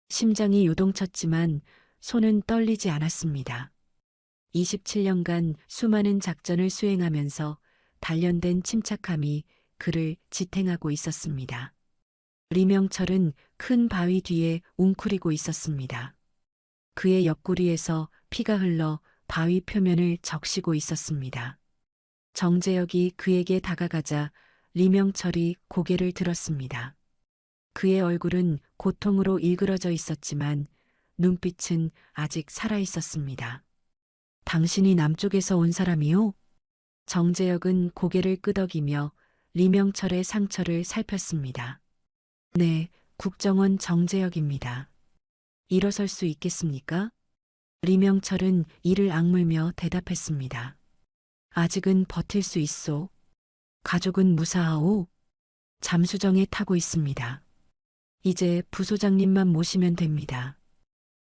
심장이 요동쳤지만 손은 떨리지 않았습니다. 27년간 수많은 작전을 수행하면서 단련된 침착함이 그를 지탱하고 있었습니다. 리명철은 큰 바위 뒤에 웅크리고 있었습니다. 그의 옆구리에서 피가 흘러 바위 표면을 적시고 있었습니다. 정재혁이 그에게 다가가자 리명철이 고개를 들었습니다. 그의 얼굴은 고통으로 일그러져 있었지만 눈빛은 아직 살아 있었습니다. 당신이 남쪽에서 온 사람이요? 정재혁은 고개를 끄덕이며 리명철의 상처를 살폈습니다. 네, 국정원 정재혁입니다. 일어설 수 있겠습니까? 리명철은 이를 악물며 대답했습니다. 아직은 버틸 수 있소. 가족은 무사하오. 잠수정에 타고 있습니다. 이제 부소장님만 모시면 됩니다.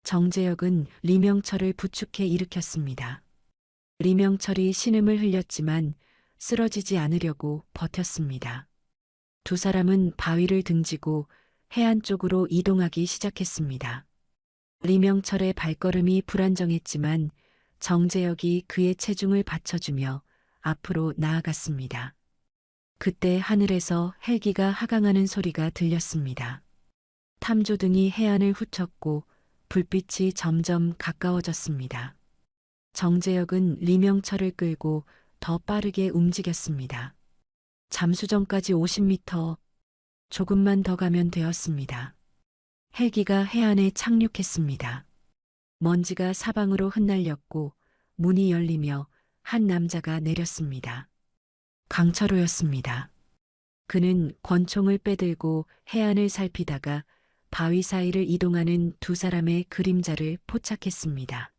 정재혁은 리명철을 부축해 일으켰습니다. 리명철이 신음을 흘렸지만 쓰러지지 않으려고 버텼습니다. 두 사람은 바위를 등지고 해안 쪽으로 이동하기 시작했습니다. 리명철의 발걸음이 불안정했지만 정재혁이 그의 체중을 받쳐주며 앞으로 나아갔습니다. 그때 하늘에서 헬기가 하강하는 소리가 들렸습니다. 탐조등이 해안을 훑었고 불빛이 점점 가까워졌습니다. 정재혁은 리명철을 끌고 더 빠르게 움직였습니다. 잠수정까지 50m, 조금만 더 가면 되었습니다. 헬기가 해안에 착륙했습니다. 먼지가 사방으로 흩날렸고 문이 열리며 한 남자가 내렸습니다. 강철호였습니다. 그는 권총을 빼들고 해안을 살피다가 바위 사이를 이동하는 두 사람의 그림자를 포착했습니다.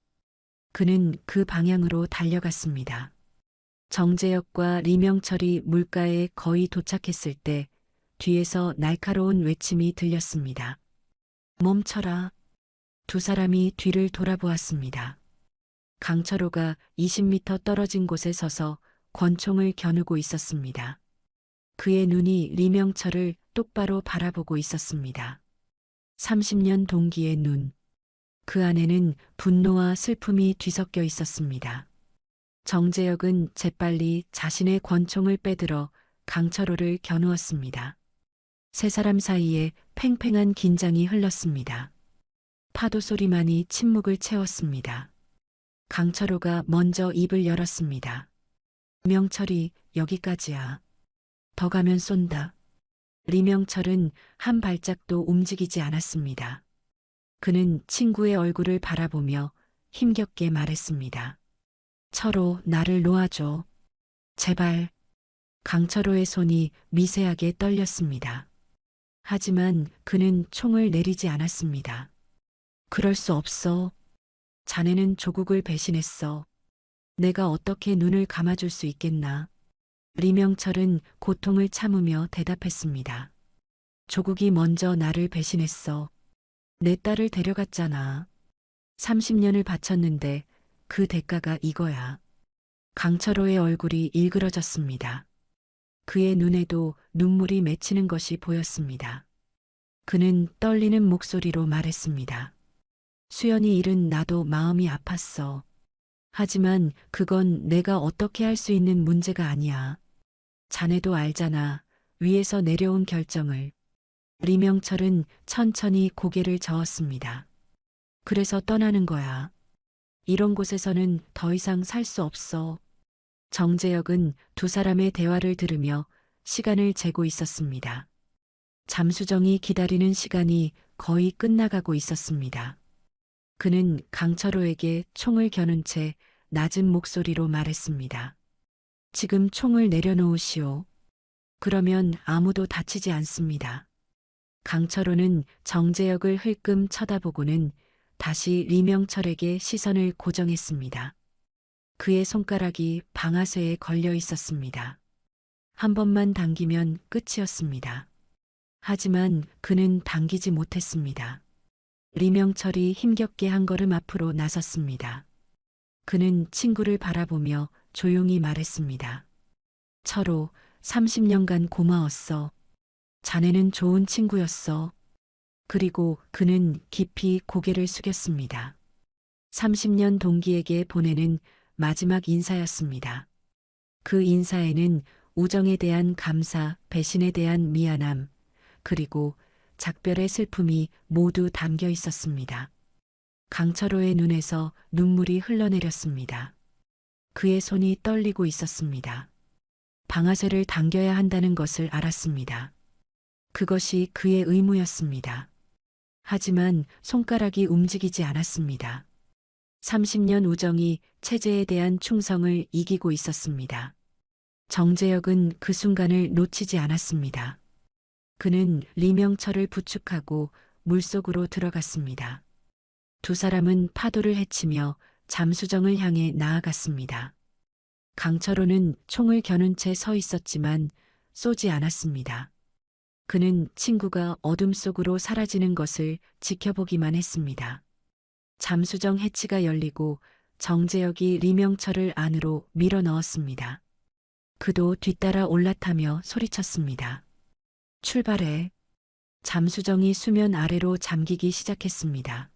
그는 그 방향으로 달려갔습니다. 정재혁과 리명철이 물가에 거의 도착했을 때 뒤에서 날카로운 외침이 들렸습니다. 멈춰라. 두 사람이 뒤를 돌아보았습니다. 강철호가 20m 떨어진 곳에 서서 권총을 겨누고 있었습니다. 그의 눈이 리명철을 똑바로 바라보고 있었습니다. 30년 동기의 눈. 그 안에는 분노와 슬픔이 뒤섞여 있었습니다. 정재혁은 재빨리 자신의 권총을 빼들어 강철호를 겨누었습니다. 세 사람 사이에 팽팽한 긴장이 흘렀습니다. 파도 소리만이 침묵을 채웠습니다. 강철호가 먼저 입을 열었습니다. 명철이 여기까지야. 더 가면 쏜다. 리명철은 한 발짝도 움직이지 않았습니다. 그는 친구의 얼굴을 바라보며 힘겹게 말했습니다. 철호, 나를 놓아줘. 제발. 강철호의 손이 미세하게 떨렸습니다. 하지만 그는 총을 내리지 않았습니다. 그럴 수 없어. 자네는 조국을 배신했어. 내가 어떻게 눈을 감아줄 수 있겠나. 리명철은 고통을 참으며 대답했습니다. 조국이 먼저 나를 배신했어. 내 딸을 데려갔잖아. 30년을 바쳤는데 그 대가가 이거야. 강철호의 얼굴이 일그러졌습니다. 그의 눈에도 눈물이 맺히는 것이 보였습니다. 그는 떨리는 목소리로 말했습니다. 수연이 잃은 나도 마음이 아팠어. 하지만 그건 내가 어떻게 할 수 있는 문제가 아니야. 자네도 알잖아. 위에서 내려온 결정을. 리명철은 천천히 고개를 저었습니다. 그래서 떠나는 거야. 이런 곳에서는 더 이상 살 수 없어. 정재혁은 두 사람의 대화를 들으며 시간을 재고 있었습니다. 잠수정이 기다리는 시간이 거의 끝나가고 있었습니다. 그는 강철호에게 총을 겨눈 채 낮은 목소리로 말했습니다. 지금 총을 내려놓으시오. 그러면 아무도 다치지 않습니다. 강철호는 정재혁을 흘끔 쳐다보고는 다시 리명철에게 시선을 고정했습니다. 그의 손가락이 방아쇠에 걸려 있었습니다. 한 번만 당기면 끝이었습니다. 하지만 그는 당기지 못했습니다. 리명철이 힘겹게 한 걸음 앞으로 나섰습니다. 그는 친구를 바라보며 조용히 말했습니다. 철호, 30년간 고마웠어. 자네는 좋은 친구였어. 그리고 그는 깊이 고개를 숙였습니다. 30년 동기에게 보내는 마지막 인사였습니다. 그 인사에는 우정에 대한 감사, 배신에 대한 미안함, 그리고 작별의 슬픔이 모두 담겨 있었습니다. 강철호의 눈에서 눈물이 흘러내렸습니다. 그의 손이 떨리고 있었습니다. 방아쇠를 당겨야 한다는 것을 알았습니다. 그것이 그의 의무였습니다. 하지만 손가락이 움직이지 않았습니다. 30년 우정이 체제에 대한 충성을 이기고 있었습니다. 정재혁은 그 순간을 놓치지 않았습니다. 그는 리명철을 부축하고 물속으로 들어갔습니다. 두 사람은 파도를 헤치며 잠수정을 향해 나아갔습니다. 강철호는 총을 겨눈 채 서 있었지만 쏘지 않았습니다. 그는 친구가 어둠 속으로 사라지는 것을 지켜보기만 했습니다. 잠수정 해치가 열리고 정재혁이 리명철을 안으로 밀어 넣었습니다. 그도 뒤따라 올라타며 소리쳤습니다. 출발해. 잠수정이 수면 아래로 잠기기 시작했습니다.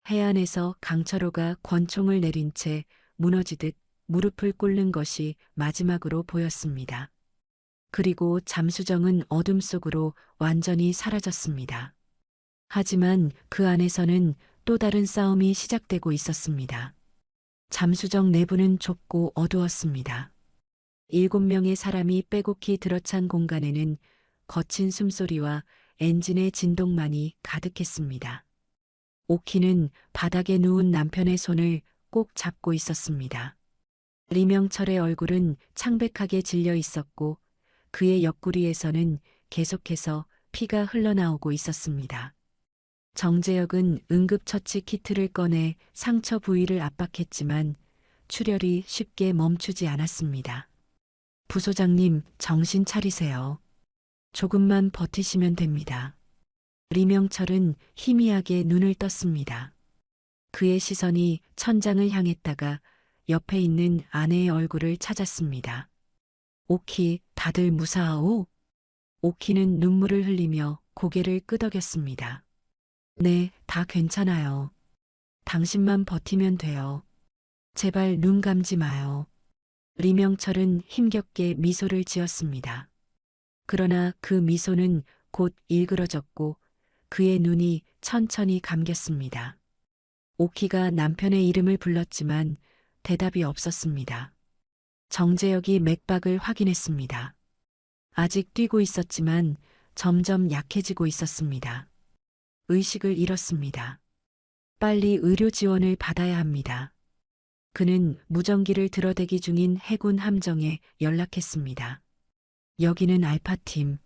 해안에서 강철호가 권총을 내린 채 무너지듯 무릎을 꿇는 것이 마지막으로 보였습니다. 그리고 잠수정은 어둠 속으로 완전히 사라졌습니다. 하지만 그 안에서는 또 다른 싸움이 시작되고 있었습니다. 잠수정 내부는 좁고 어두웠습니다. 7명의 사람이 빼곡히 들어찬 공간에는 거친 숨소리와 엔진의 진동만이 가득했습니다. 오키는 바닥에 누운 남편의 손을 꼭 잡고 있었습니다. 리명철의 얼굴은 창백하게 질려 있었고 그의 옆구리에서는 계속해서 피가 흘러나오고 있었습니다. 정재혁은 응급처치 키트를 꺼내 상처 부위를 압박했지만 출혈이 쉽게 멈추지 않았습니다. 부소장님, 정신 차리세요. 조금만 버티시면 됩니다. 리명철은 희미하게 눈을 떴습니다. 그의 시선이 천장을 향했다가 옆에 있는 아내의 얼굴을 찾았습니다. 오키, 다들 무사하오? 오키는 눈물을 흘리며 고개를 끄덕였습니다. 네, 다 괜찮아요. 당신만 버티면 돼요. 제발 눈 감지 마요. 리명철은 힘겹게 미소를 지었습니다. 그러나 그 미소는 곧 일그러졌고 그의 눈이 천천히 감겼습니다. 오키가 남편의 이름을 불렀지만 대답이 없었습니다. 정재혁이 맥박을 확인했습니다. 아직 뛰고 있었지만 점점 약해지고 있었습니다. 의식을 잃었습니다. 빨리 의료 지원을 받아야 합니다. 그는 무전기를 들어대기 중인 해군 함정에 연락했습니다. 여기는 알파팀.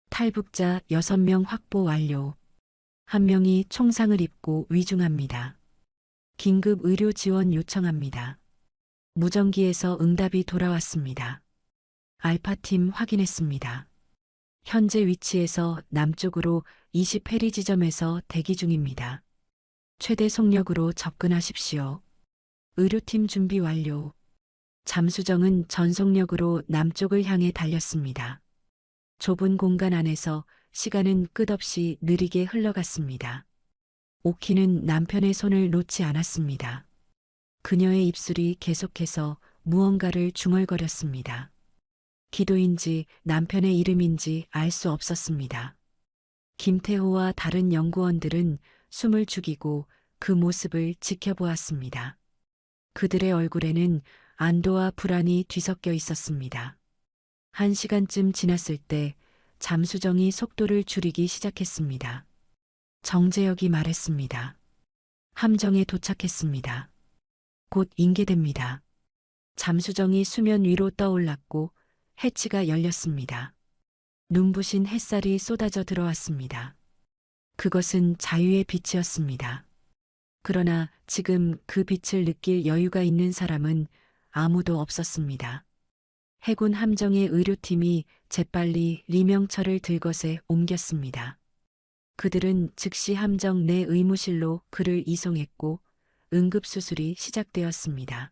탈북자 6명 확보 완료. 1명이 총상을 입고 위중합니다. 긴급 의료 지원 요청합니다. 무전기에서 응답이 돌아왔습니다. 알파팀 확인했습니다. 현재 위치에서 남쪽으로 20해리 지점에서 대기 중입니다. 최대 속력으로 접근하십시오. 의료팀 준비 완료. 잠수정은 전속력으로 남쪽을 향해 달렸습니다. 좁은 공간 안에서 시간은 끝없이 느리게 흘러갔습니다. 오키는 남편의 손을 놓지 않았습니다. 그녀의 입술이 계속해서 무언가를 중얼거렸습니다. 기도인지 남편의 이름인지 알 수 없었습니다. 김태호와 다른 연구원들은 숨을 죽이고 그 모습을 지켜보았습니다. 그들의 얼굴에는 안도와 불안이 뒤섞여 있었습니다. 1시간쯤 지났을 때 잠수정이 속도를 줄이기 시작했습니다. 정재혁이 말했습니다. 함정에 도착했습니다. 곧 인계됩니다. 잠수정이 수면 위로 떠올랐고 해치가 열렸습니다. 눈부신 햇살이 쏟아져 들어왔습니다. 그것은 자유의 빛이었습니다. 그러나 지금 그 빛을 느낄 여유가 있는 사람은 아무도 없었습니다. 해군 함정의 의료팀이 재빨리 리명철을 들것에 옮겼습니다. 그들은 즉시 함정 내 의무실로 그를 이송했고 응급수술이 시작되었습니다.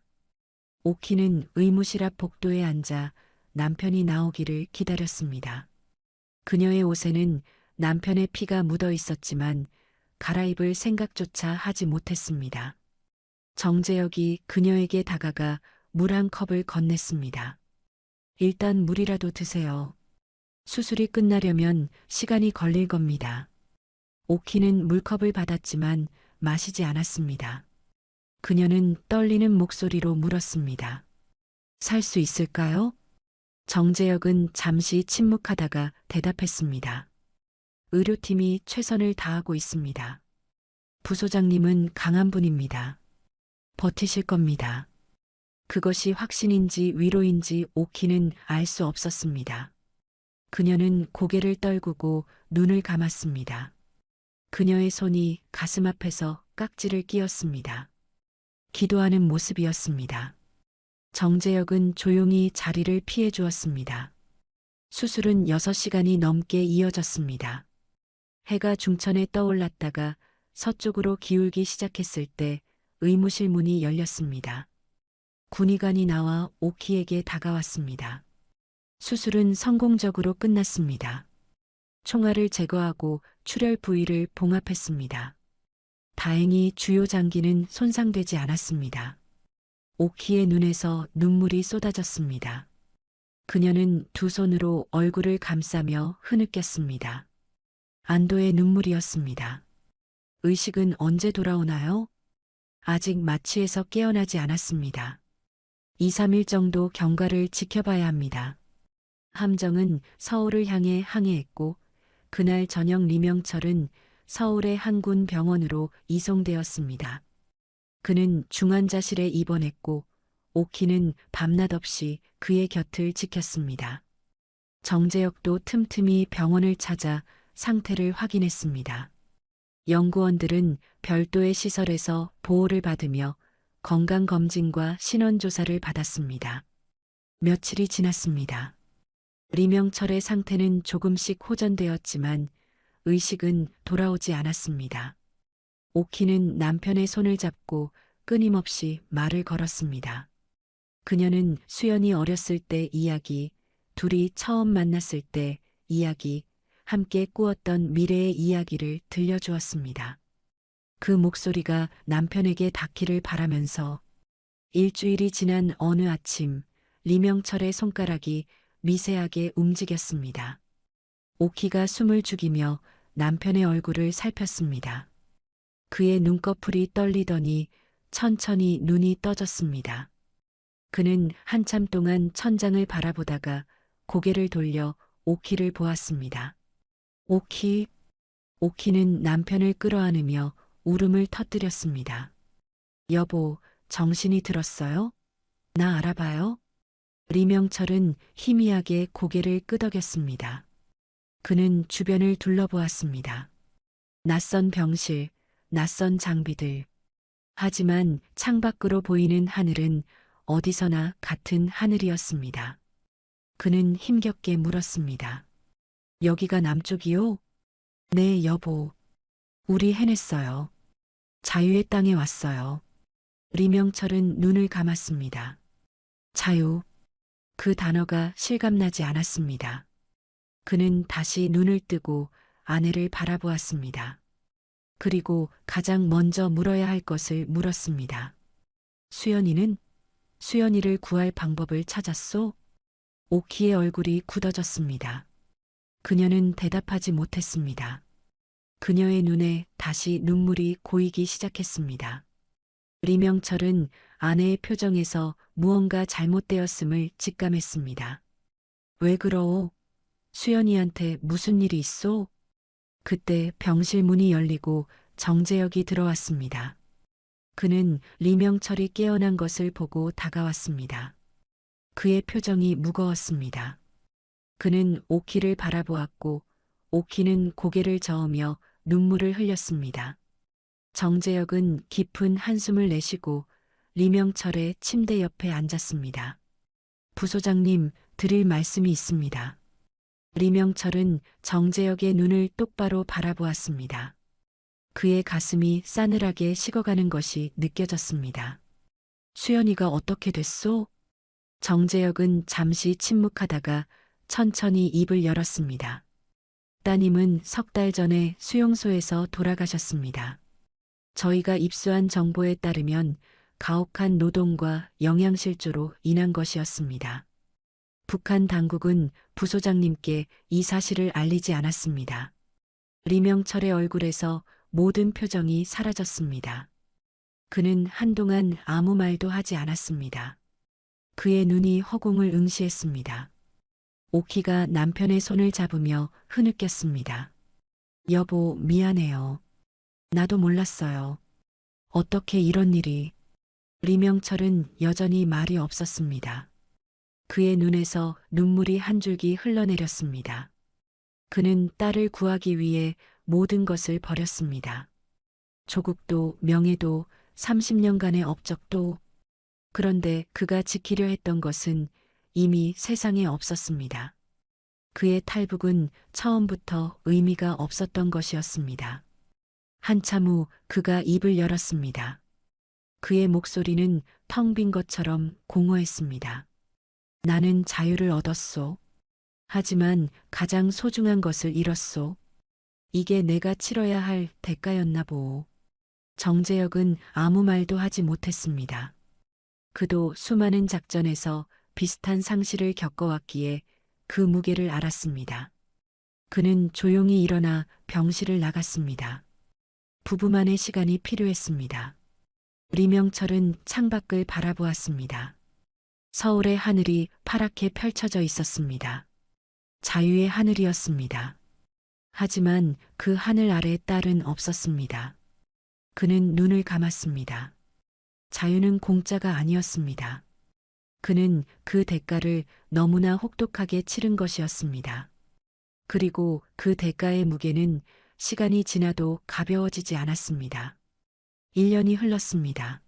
오키는 의무실 앞 복도에 앉아 남편이 나오기를 기다렸습니다. 그녀의 옷에는 남편의 피가 묻어 있었지만 갈아입을 생각조차 하지 못했습니다. 정재혁이 그녀에게 다가가 물 한 컵을 건넸습니다. 일단 물이라도 드세요. 수술이 끝나려면 시간이 걸릴 겁니다. 오키는 물컵을 받았지만 마시지 않았습니다. 그녀는 떨리는 목소리로 물었습니다. 살 수 있을까요? 정재혁은 잠시 침묵하다가 대답했습니다. 의료팀이 최선을 다하고 있습니다. 부소장님은 강한 분입니다. 버티실 겁니다. 그것이 확신인지 위로인지 오키는 알 수 없었습니다. 그녀는 고개를 떨구고 눈을 감았습니다. 그녀의 손이 가슴 앞에서 깍지를 끼었습니다. 기도하는 모습이었습니다. 정재혁은 조용히 자리를 피해 주었습니다. 수술은 6시간이 넘게 이어졌습니다. 해가 중천에 떠올랐다가 서쪽으로 기울기 시작했을 때 의무실 문이 열렸습니다. 군의관이 나와 오키에게 다가왔습니다. 수술은 성공적으로 끝났습니다. 총알을 제거하고 출혈 부위를 봉합했습니다. 다행히 주요 장기는 손상되지 않았습니다. 오키의 눈에서 눈물이 쏟아졌습니다. 그녀는 두 손으로 얼굴을 감싸며 흐느꼈습니다. 안도의 눈물이었습니다. 의식은 언제 돌아오나요? 아직 마취에서 깨어나지 않았습니다. 2, 3일 정도 경과를 지켜봐야 합니다. 함정은 서울을 향해 항해했고 그날 저녁 리명철은 서울의 한 군 병원으로 이송되었습니다. 그는 중환자실에 입원했고 오키는 밤낮 없이 그의 곁을 지켰습니다. 정재혁도 틈틈이 병원을 찾아 상태를 확인했습니다. 연구원들은 별도의 시설에서 보호를 받으며 건강검진과 신원조사를 받았습니다. 며칠이 지났습니다. 리명철의 상태는 조금씩 호전되었지만 의식은 돌아오지 않았습니다. 오키는 남편의 손을 잡고 끊임없이 말을 걸었습니다. 그녀는 수연이 어렸을 때 이야기, 둘이 처음 만났을 때 이야기, 함께 꾸었던 미래의 이야기를 들려주었습니다. 그 목소리가 남편에게 닿기를 바라면서 일주일이 지난 어느 아침 리명철의 손가락이 미세하게 움직였습니다. 오키가 숨을 죽이며 남편의 얼굴을 살폈습니다. 그의 눈꺼풀이 떨리더니 천천히 눈이 떠졌습니다. 그는 한참 동안 천장을 바라보다가 고개를 돌려 오키를 보았습니다. 오키, 오키는 남편을 끌어안으며 울음을 터뜨렸습니다. 여보, 정신이 들었어요? 나 알아봐요? 리명철은 희미하게 고개를 끄덕였습니다. 그는 주변을 둘러보았습니다. 낯선 병실, 낯선 장비들. 하지만 창밖으로 보이는 하늘은 어디서나 같은 하늘이었습니다. 그는 힘겹게 물었습니다. 여기가 남쪽이요? 네, 여보. 우리 해냈어요. 자유의 땅에 왔어요. 리명철은 눈을 감았습니다. 자유. 그 단어가 실감나지 않았습니다. 그는 다시 눈을 뜨고 아내를 바라보았습니다. 그리고 가장 먼저 물어야 할 것을 물었습니다. 수연이는? 수연이를 구할 방법을 찾았소? 오키의 얼굴이 굳어졌습니다. 그녀는 대답하지 못했습니다. 그녀의 눈에 다시 눈물이 고이기 시작했습니다. 리명철은 아내의 표정에서 무언가 잘못되었음을 직감했습니다. 왜 그러오? 수연이한테 무슨 일이 있어? 그때 병실 문이 열리고 정재혁이 들어왔습니다. 그는 리명철이 깨어난 것을 보고 다가왔습니다. 그의 표정이 무거웠습니다. 그는 오키를 바라보았고 오키는 고개를 저으며 눈물을 흘렸습니다. 정재혁은 깊은 한숨을 내쉬고 리명철의 침대 옆에 앉았습니다. 부소장님, 드릴 말씀이 있습니다. 리명철은 정재혁의 눈을 똑바로 바라보았습니다. 그의 가슴이 싸늘하게 식어가는 것이 느껴졌습니다. 수연이가 어떻게 됐소? 정재혁은 잠시 침묵하다가 천천히 입을 열었습니다. 따님은 3달 전에 수용소에서 돌아가셨습니다. 저희가 입수한 정보에 따르면 가혹한 노동과 영양실조로 인한 것이었습니다. 북한 당국은 부소장님께 이 사실을 알리지 않았습니다. 리명철의 얼굴에서 모든 표정이 사라졌습니다. 그는 한동안 아무 말도 하지 않았습니다. 그의 눈이 허공을 응시했습니다. 오키가 남편의 손을 잡으며 흐느꼈습니다. 여보, 미안해요. 나도 몰랐어요. 어떻게 이런 일이. 리명철은 여전히 말이 없었습니다. 그의 눈에서 눈물이 한 줄기 흘러내렸습니다. 그는 딸을 구하기 위해 모든 것을 버렸습니다. 조국도 명예도 30년간의 업적도. 그런데 그가 지키려 했던 것은 이미 세상에 없었습니다. 그의 탈북은 처음부터 의미가 없었던 것이었습니다. 한참 후 그가 입을 열었습니다. 그의 목소리는 텅 빈 것처럼 공허했습니다. 나는 자유를 얻었소. 하지만 가장 소중한 것을 잃었소. 이게 내가 치러야 할 대가였나 보오. 정재혁은 아무 말도 하지 못했습니다. 그도 수많은 작전에서 비슷한 상실을 겪어왔기에 그 무게를 알았습니다. 그는 조용히 일어나 병실을 나갔습니다. 부부만의 시간이 필요했습니다. 리명철은 창밖을 바라보았습니다. 서울의 하늘이 파랗게 펼쳐져 있었습니다. 자유의 하늘이었습니다. 하지만 그 하늘 아래 딸은 없었습니다. 그는 눈을 감았습니다. 자유는 공짜가 아니었습니다. 그는 그 대가를 너무나 혹독하게 치른 것이었습니다. 그리고 그 대가의 무게는 시간이 지나도 가벼워지지 않았습니다. 1년이 흘렀습니다.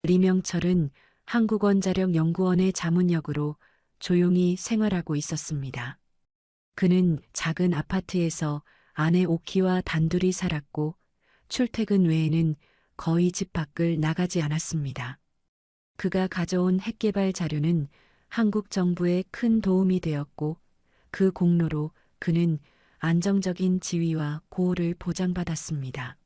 리명철은 한국원자력연구원의 자문역으로 조용히 생활하고 있었습니다. 그는 작은 아파트에서 아내 오키와 단둘이 살았고 출퇴근 외에는 거의 집 밖을 나가지 않았습니다. 그가 가져온 핵개발 자료는 한국 정부에 큰 도움이 되었고 그 공로로 그는 안정적인 지위와 고호를 보장받았습니다.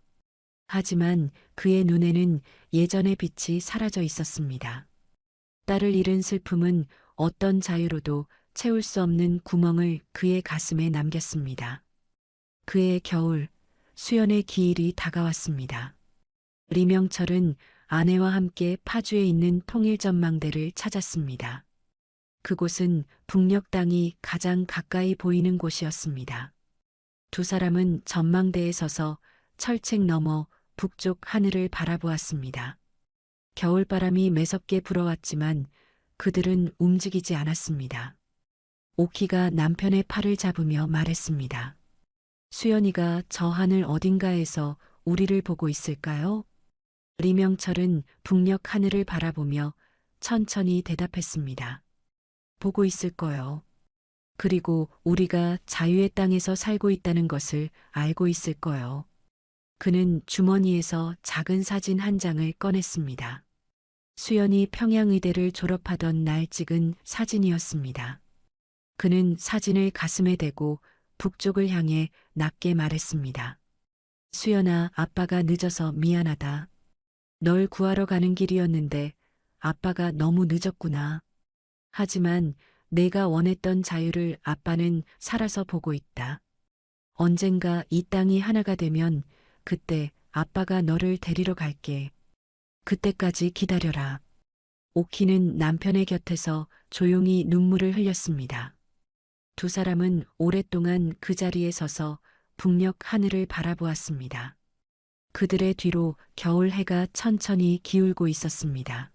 하지만 그의 눈에는 예전의 빛이 사라져 있었습니다. 딸을 잃은 슬픔은 어떤 자유로도 채울 수 없는 구멍을 그의 가슴에 남겼습니다. 그의 겨울, 수연의 기일이 다가왔습니다. 리명철은 아내와 함께 파주에 있는 통일전망대를 찾았습니다. 그곳은 북녘 땅이 가장 가까이 보이는 곳이었습니다. 두 사람은 전망대에 서서 철책 너머 북쪽 하늘을 바라보았습니다. 겨울바람이 매섭게 불어왔지만 그들은 움직이지 않았습니다. 오키가 남편의 팔을 잡으며 말했습니다. 수연이가 저 하늘 어딘가에서 우리를 보고 있을까요? 리명철은 북녘 하늘을 바라보며 천천히 대답했습니다. 보고 있을 거요. 그리고 우리가 자유의 땅에서 살고 있다는 것을 알고 있을 거요. 그는 주머니에서 작은 사진 한 장을 꺼냈습니다. 수연이 평양의대를 졸업하던 날 찍은 사진이었습니다. 그는 사진을 가슴에 대고 북쪽을 향해 낮게 말했습니다. 수연아, 아빠가 늦어서 미안하다. 널 구하러 가는 길이었는데 아빠가 너무 늦었구나. 하지만 내가 원했던 자유를 아빠는 살아서 보고 있다. 언젠가 이 땅이 하나가 되면 그때 아빠가 너를 데리러 갈게. 그때까지 기다려라. 오키는 남편의 곁에서 조용히 눈물을 흘렸습니다. 두 사람은 오랫동안 그 자리에 서서 북녘 하늘을 바라보았습니다. 그들의 뒤로 겨울 해가 천천히 기울고 있었습니다.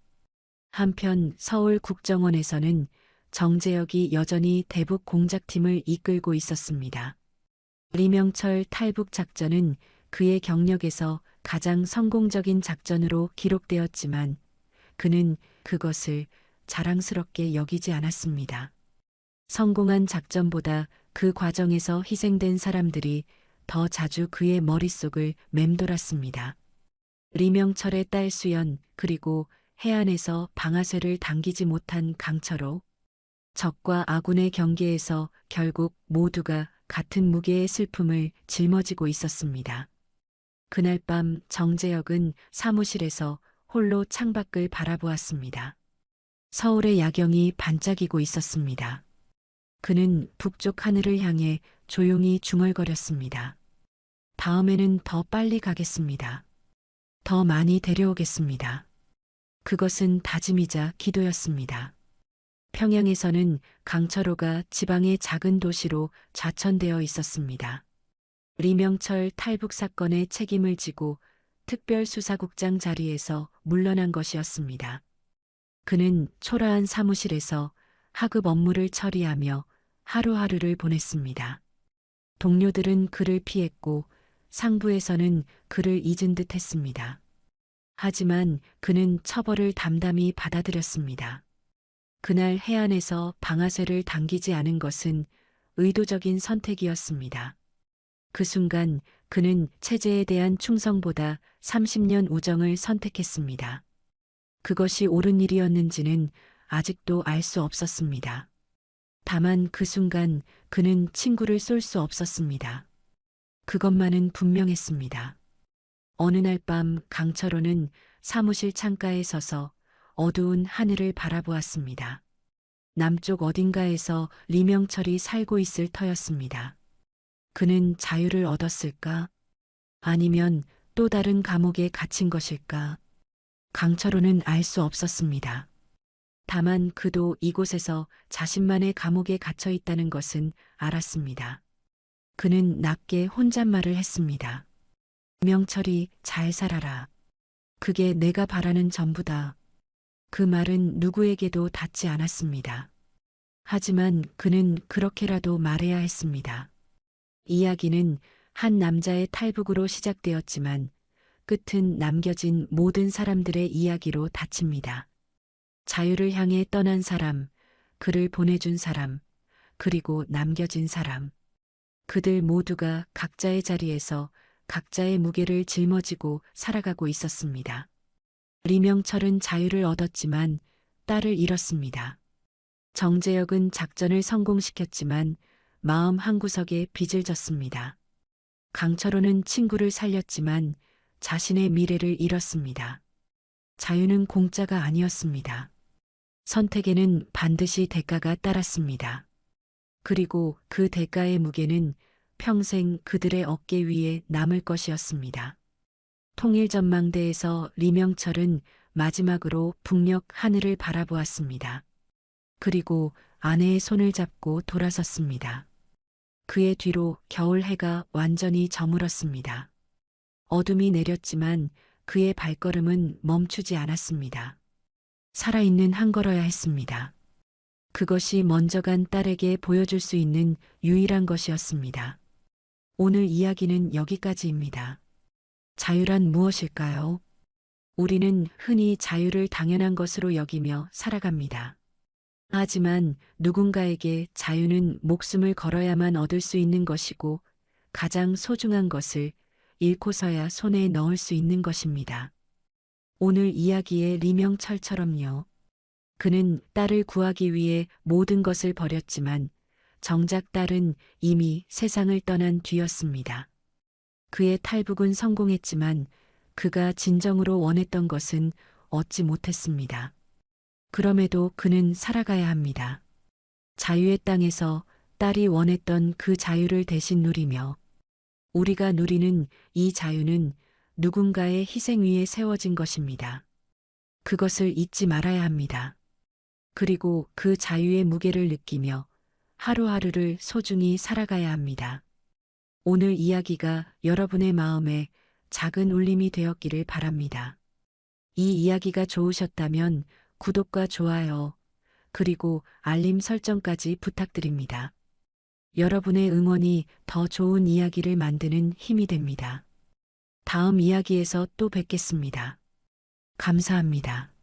한편 서울 국정원에서는 정재혁이 여전히 대북 공작팀을 이끌고 있었습니다. 리명철 탈북 작전은 그의 경력에서 가장 성공적인 작전으로 기록되었지만 그는 그것을 자랑스럽게 여기지 않았습니다. 성공한 작전보다 그 과정에서 희생된 사람들이 더 자주 그의 머릿속을 맴돌았습니다. 리명철의 딸 수연, 그리고 해안에서 방아쇠를 당기지 못한 강철호. 적과 아군의 경계에서 결국 모두가 같은 무게의 슬픔을 짊어지고 있었습니다. 그날 밤 정재혁은 사무실에서 홀로 창밖을 바라보았습니다. 서울의 야경이 반짝이고 있었습니다. 그는 북쪽 하늘을 향해 조용히 중얼거렸습니다. 다음에는 더 빨리 가겠습니다. 더 많이 데려오겠습니다. 그것은 다짐이자 기도였습니다. 평양에서는 강철호가 지방의 작은 도시로 좌천되어 있었습니다. 리명철 탈북 사건의 책임을 지고 특별수사국장 자리에서 물러난 것이었습니다. 그는 초라한 사무실에서 하급 업무를 처리하며 하루하루를 보냈습니다. 동료들은 그를 피했고 상부에서는 그를 잊은 듯 했습니다. 하지만 그는 처벌을 담담히 받아들였습니다. 그날 해안에서 방아쇠를 당기지 않은 것은 의도적인 선택이었습니다. 그 순간 그는 체제에 대한 충성보다 30년 우정을 선택했습니다. 그것이 옳은 일이었는지는 아직도 알 수 없었습니다. 다만 그 순간 그는 친구를 쏠 수 없었습니다. 그것만은 분명했습니다. 어느 날 밤 강철호는 사무실 창가에 서서 어두운 하늘을 바라보았습니다. 남쪽 어딘가에서 리명철이 살고 있을 터였습니다. 그는 자유를 얻었을까? 아니면 또 다른 감옥에 갇힌 것일까? 강철호는 알 수 없었습니다. 다만 그도 이곳에서 자신만의 감옥에 갇혀 있다는 것은 알았습니다. 그는 낮게 혼잣말을 했습니다. 명철이 잘 살아라. 그게 내가 바라는 전부다. 그 말은 누구에게도 닿지 않았습니다. 하지만 그는 그렇게라도 말해야 했습니다. 이야기는 한 남자의 탈북으로 시작되었지만 끝은 남겨진 모든 사람들의 이야기로 닫힙니다. 자유를 향해 떠난 사람, 그를 보내준 사람, 그리고 남겨진 사람. 그들 모두가 각자의 자리에서 각자의 무게를 짊어지고 살아가고 있었습니다. 리명철은 자유를 얻었지만 딸을 잃었습니다. 정재혁은 작전을 성공시켰지만 마음 한구석에 빚을 졌습니다. 강철호는 친구를 살렸지만 자신의 미래를 잃었습니다. 자유는 공짜가 아니었습니다. 선택에는 반드시 대가가 따랐습니다. 그리고 그 대가의 무게는 평생 그들의 어깨 위에 남을 것이었습니다. 통일전망대에서 리명철은 마지막으로 북녘 하늘을 바라보았습니다. 그리고 아내의 손을 잡고 돌아섰습니다. 그의 뒤로 겨울 해가 완전히 저물었습니다. 어둠이 내렸지만 그의 발걸음은 멈추지 않았습니다. 살아있는 한 걸어야 했습니다. 그것이 먼저 간 딸에게 보여줄 수 있는 유일한 것이었습니다. 오늘 이야기는 여기까지입니다. 자유란 무엇일까요? 우리는 흔히 자유를 당연한 것으로 여기며 살아갑니다. 하지만 누군가에게 자유는 목숨을 걸어야만 얻을 수 있는 것이고 가장 소중한 것을 잃고서야 손에 넣을 수 있는 것입니다. 오늘 이야기의 리명철처럼요. 그는 딸을 구하기 위해 모든 것을 버렸지만 정작 딸은 이미 세상을 떠난 뒤였습니다. 그의 탈북은 성공했지만 그가 진정으로 원했던 것은 얻지 못했습니다. 그럼에도 그는 살아가야 합니다. 자유의 땅에서 딸이 원했던 그 자유를 대신 누리며 우리가 누리는 이 자유는 누군가의 희생 위에 세워진 것입니다. 그것을 잊지 말아야 합니다. 그리고 그 자유의 무게를 느끼며 하루하루를 소중히 살아가야 합니다. 오늘 이야기가 여러분의 마음에 작은 울림이 되었기를 바랍니다. 이 이야기가 좋으셨다면 구독과 좋아요, 그리고 알림 설정까지 부탁드립니다. 여러분의 응원이 더 좋은 이야기를 만드는 힘이 됩니다. 다음 이야기에서 또 뵙겠습니다. 감사합니다.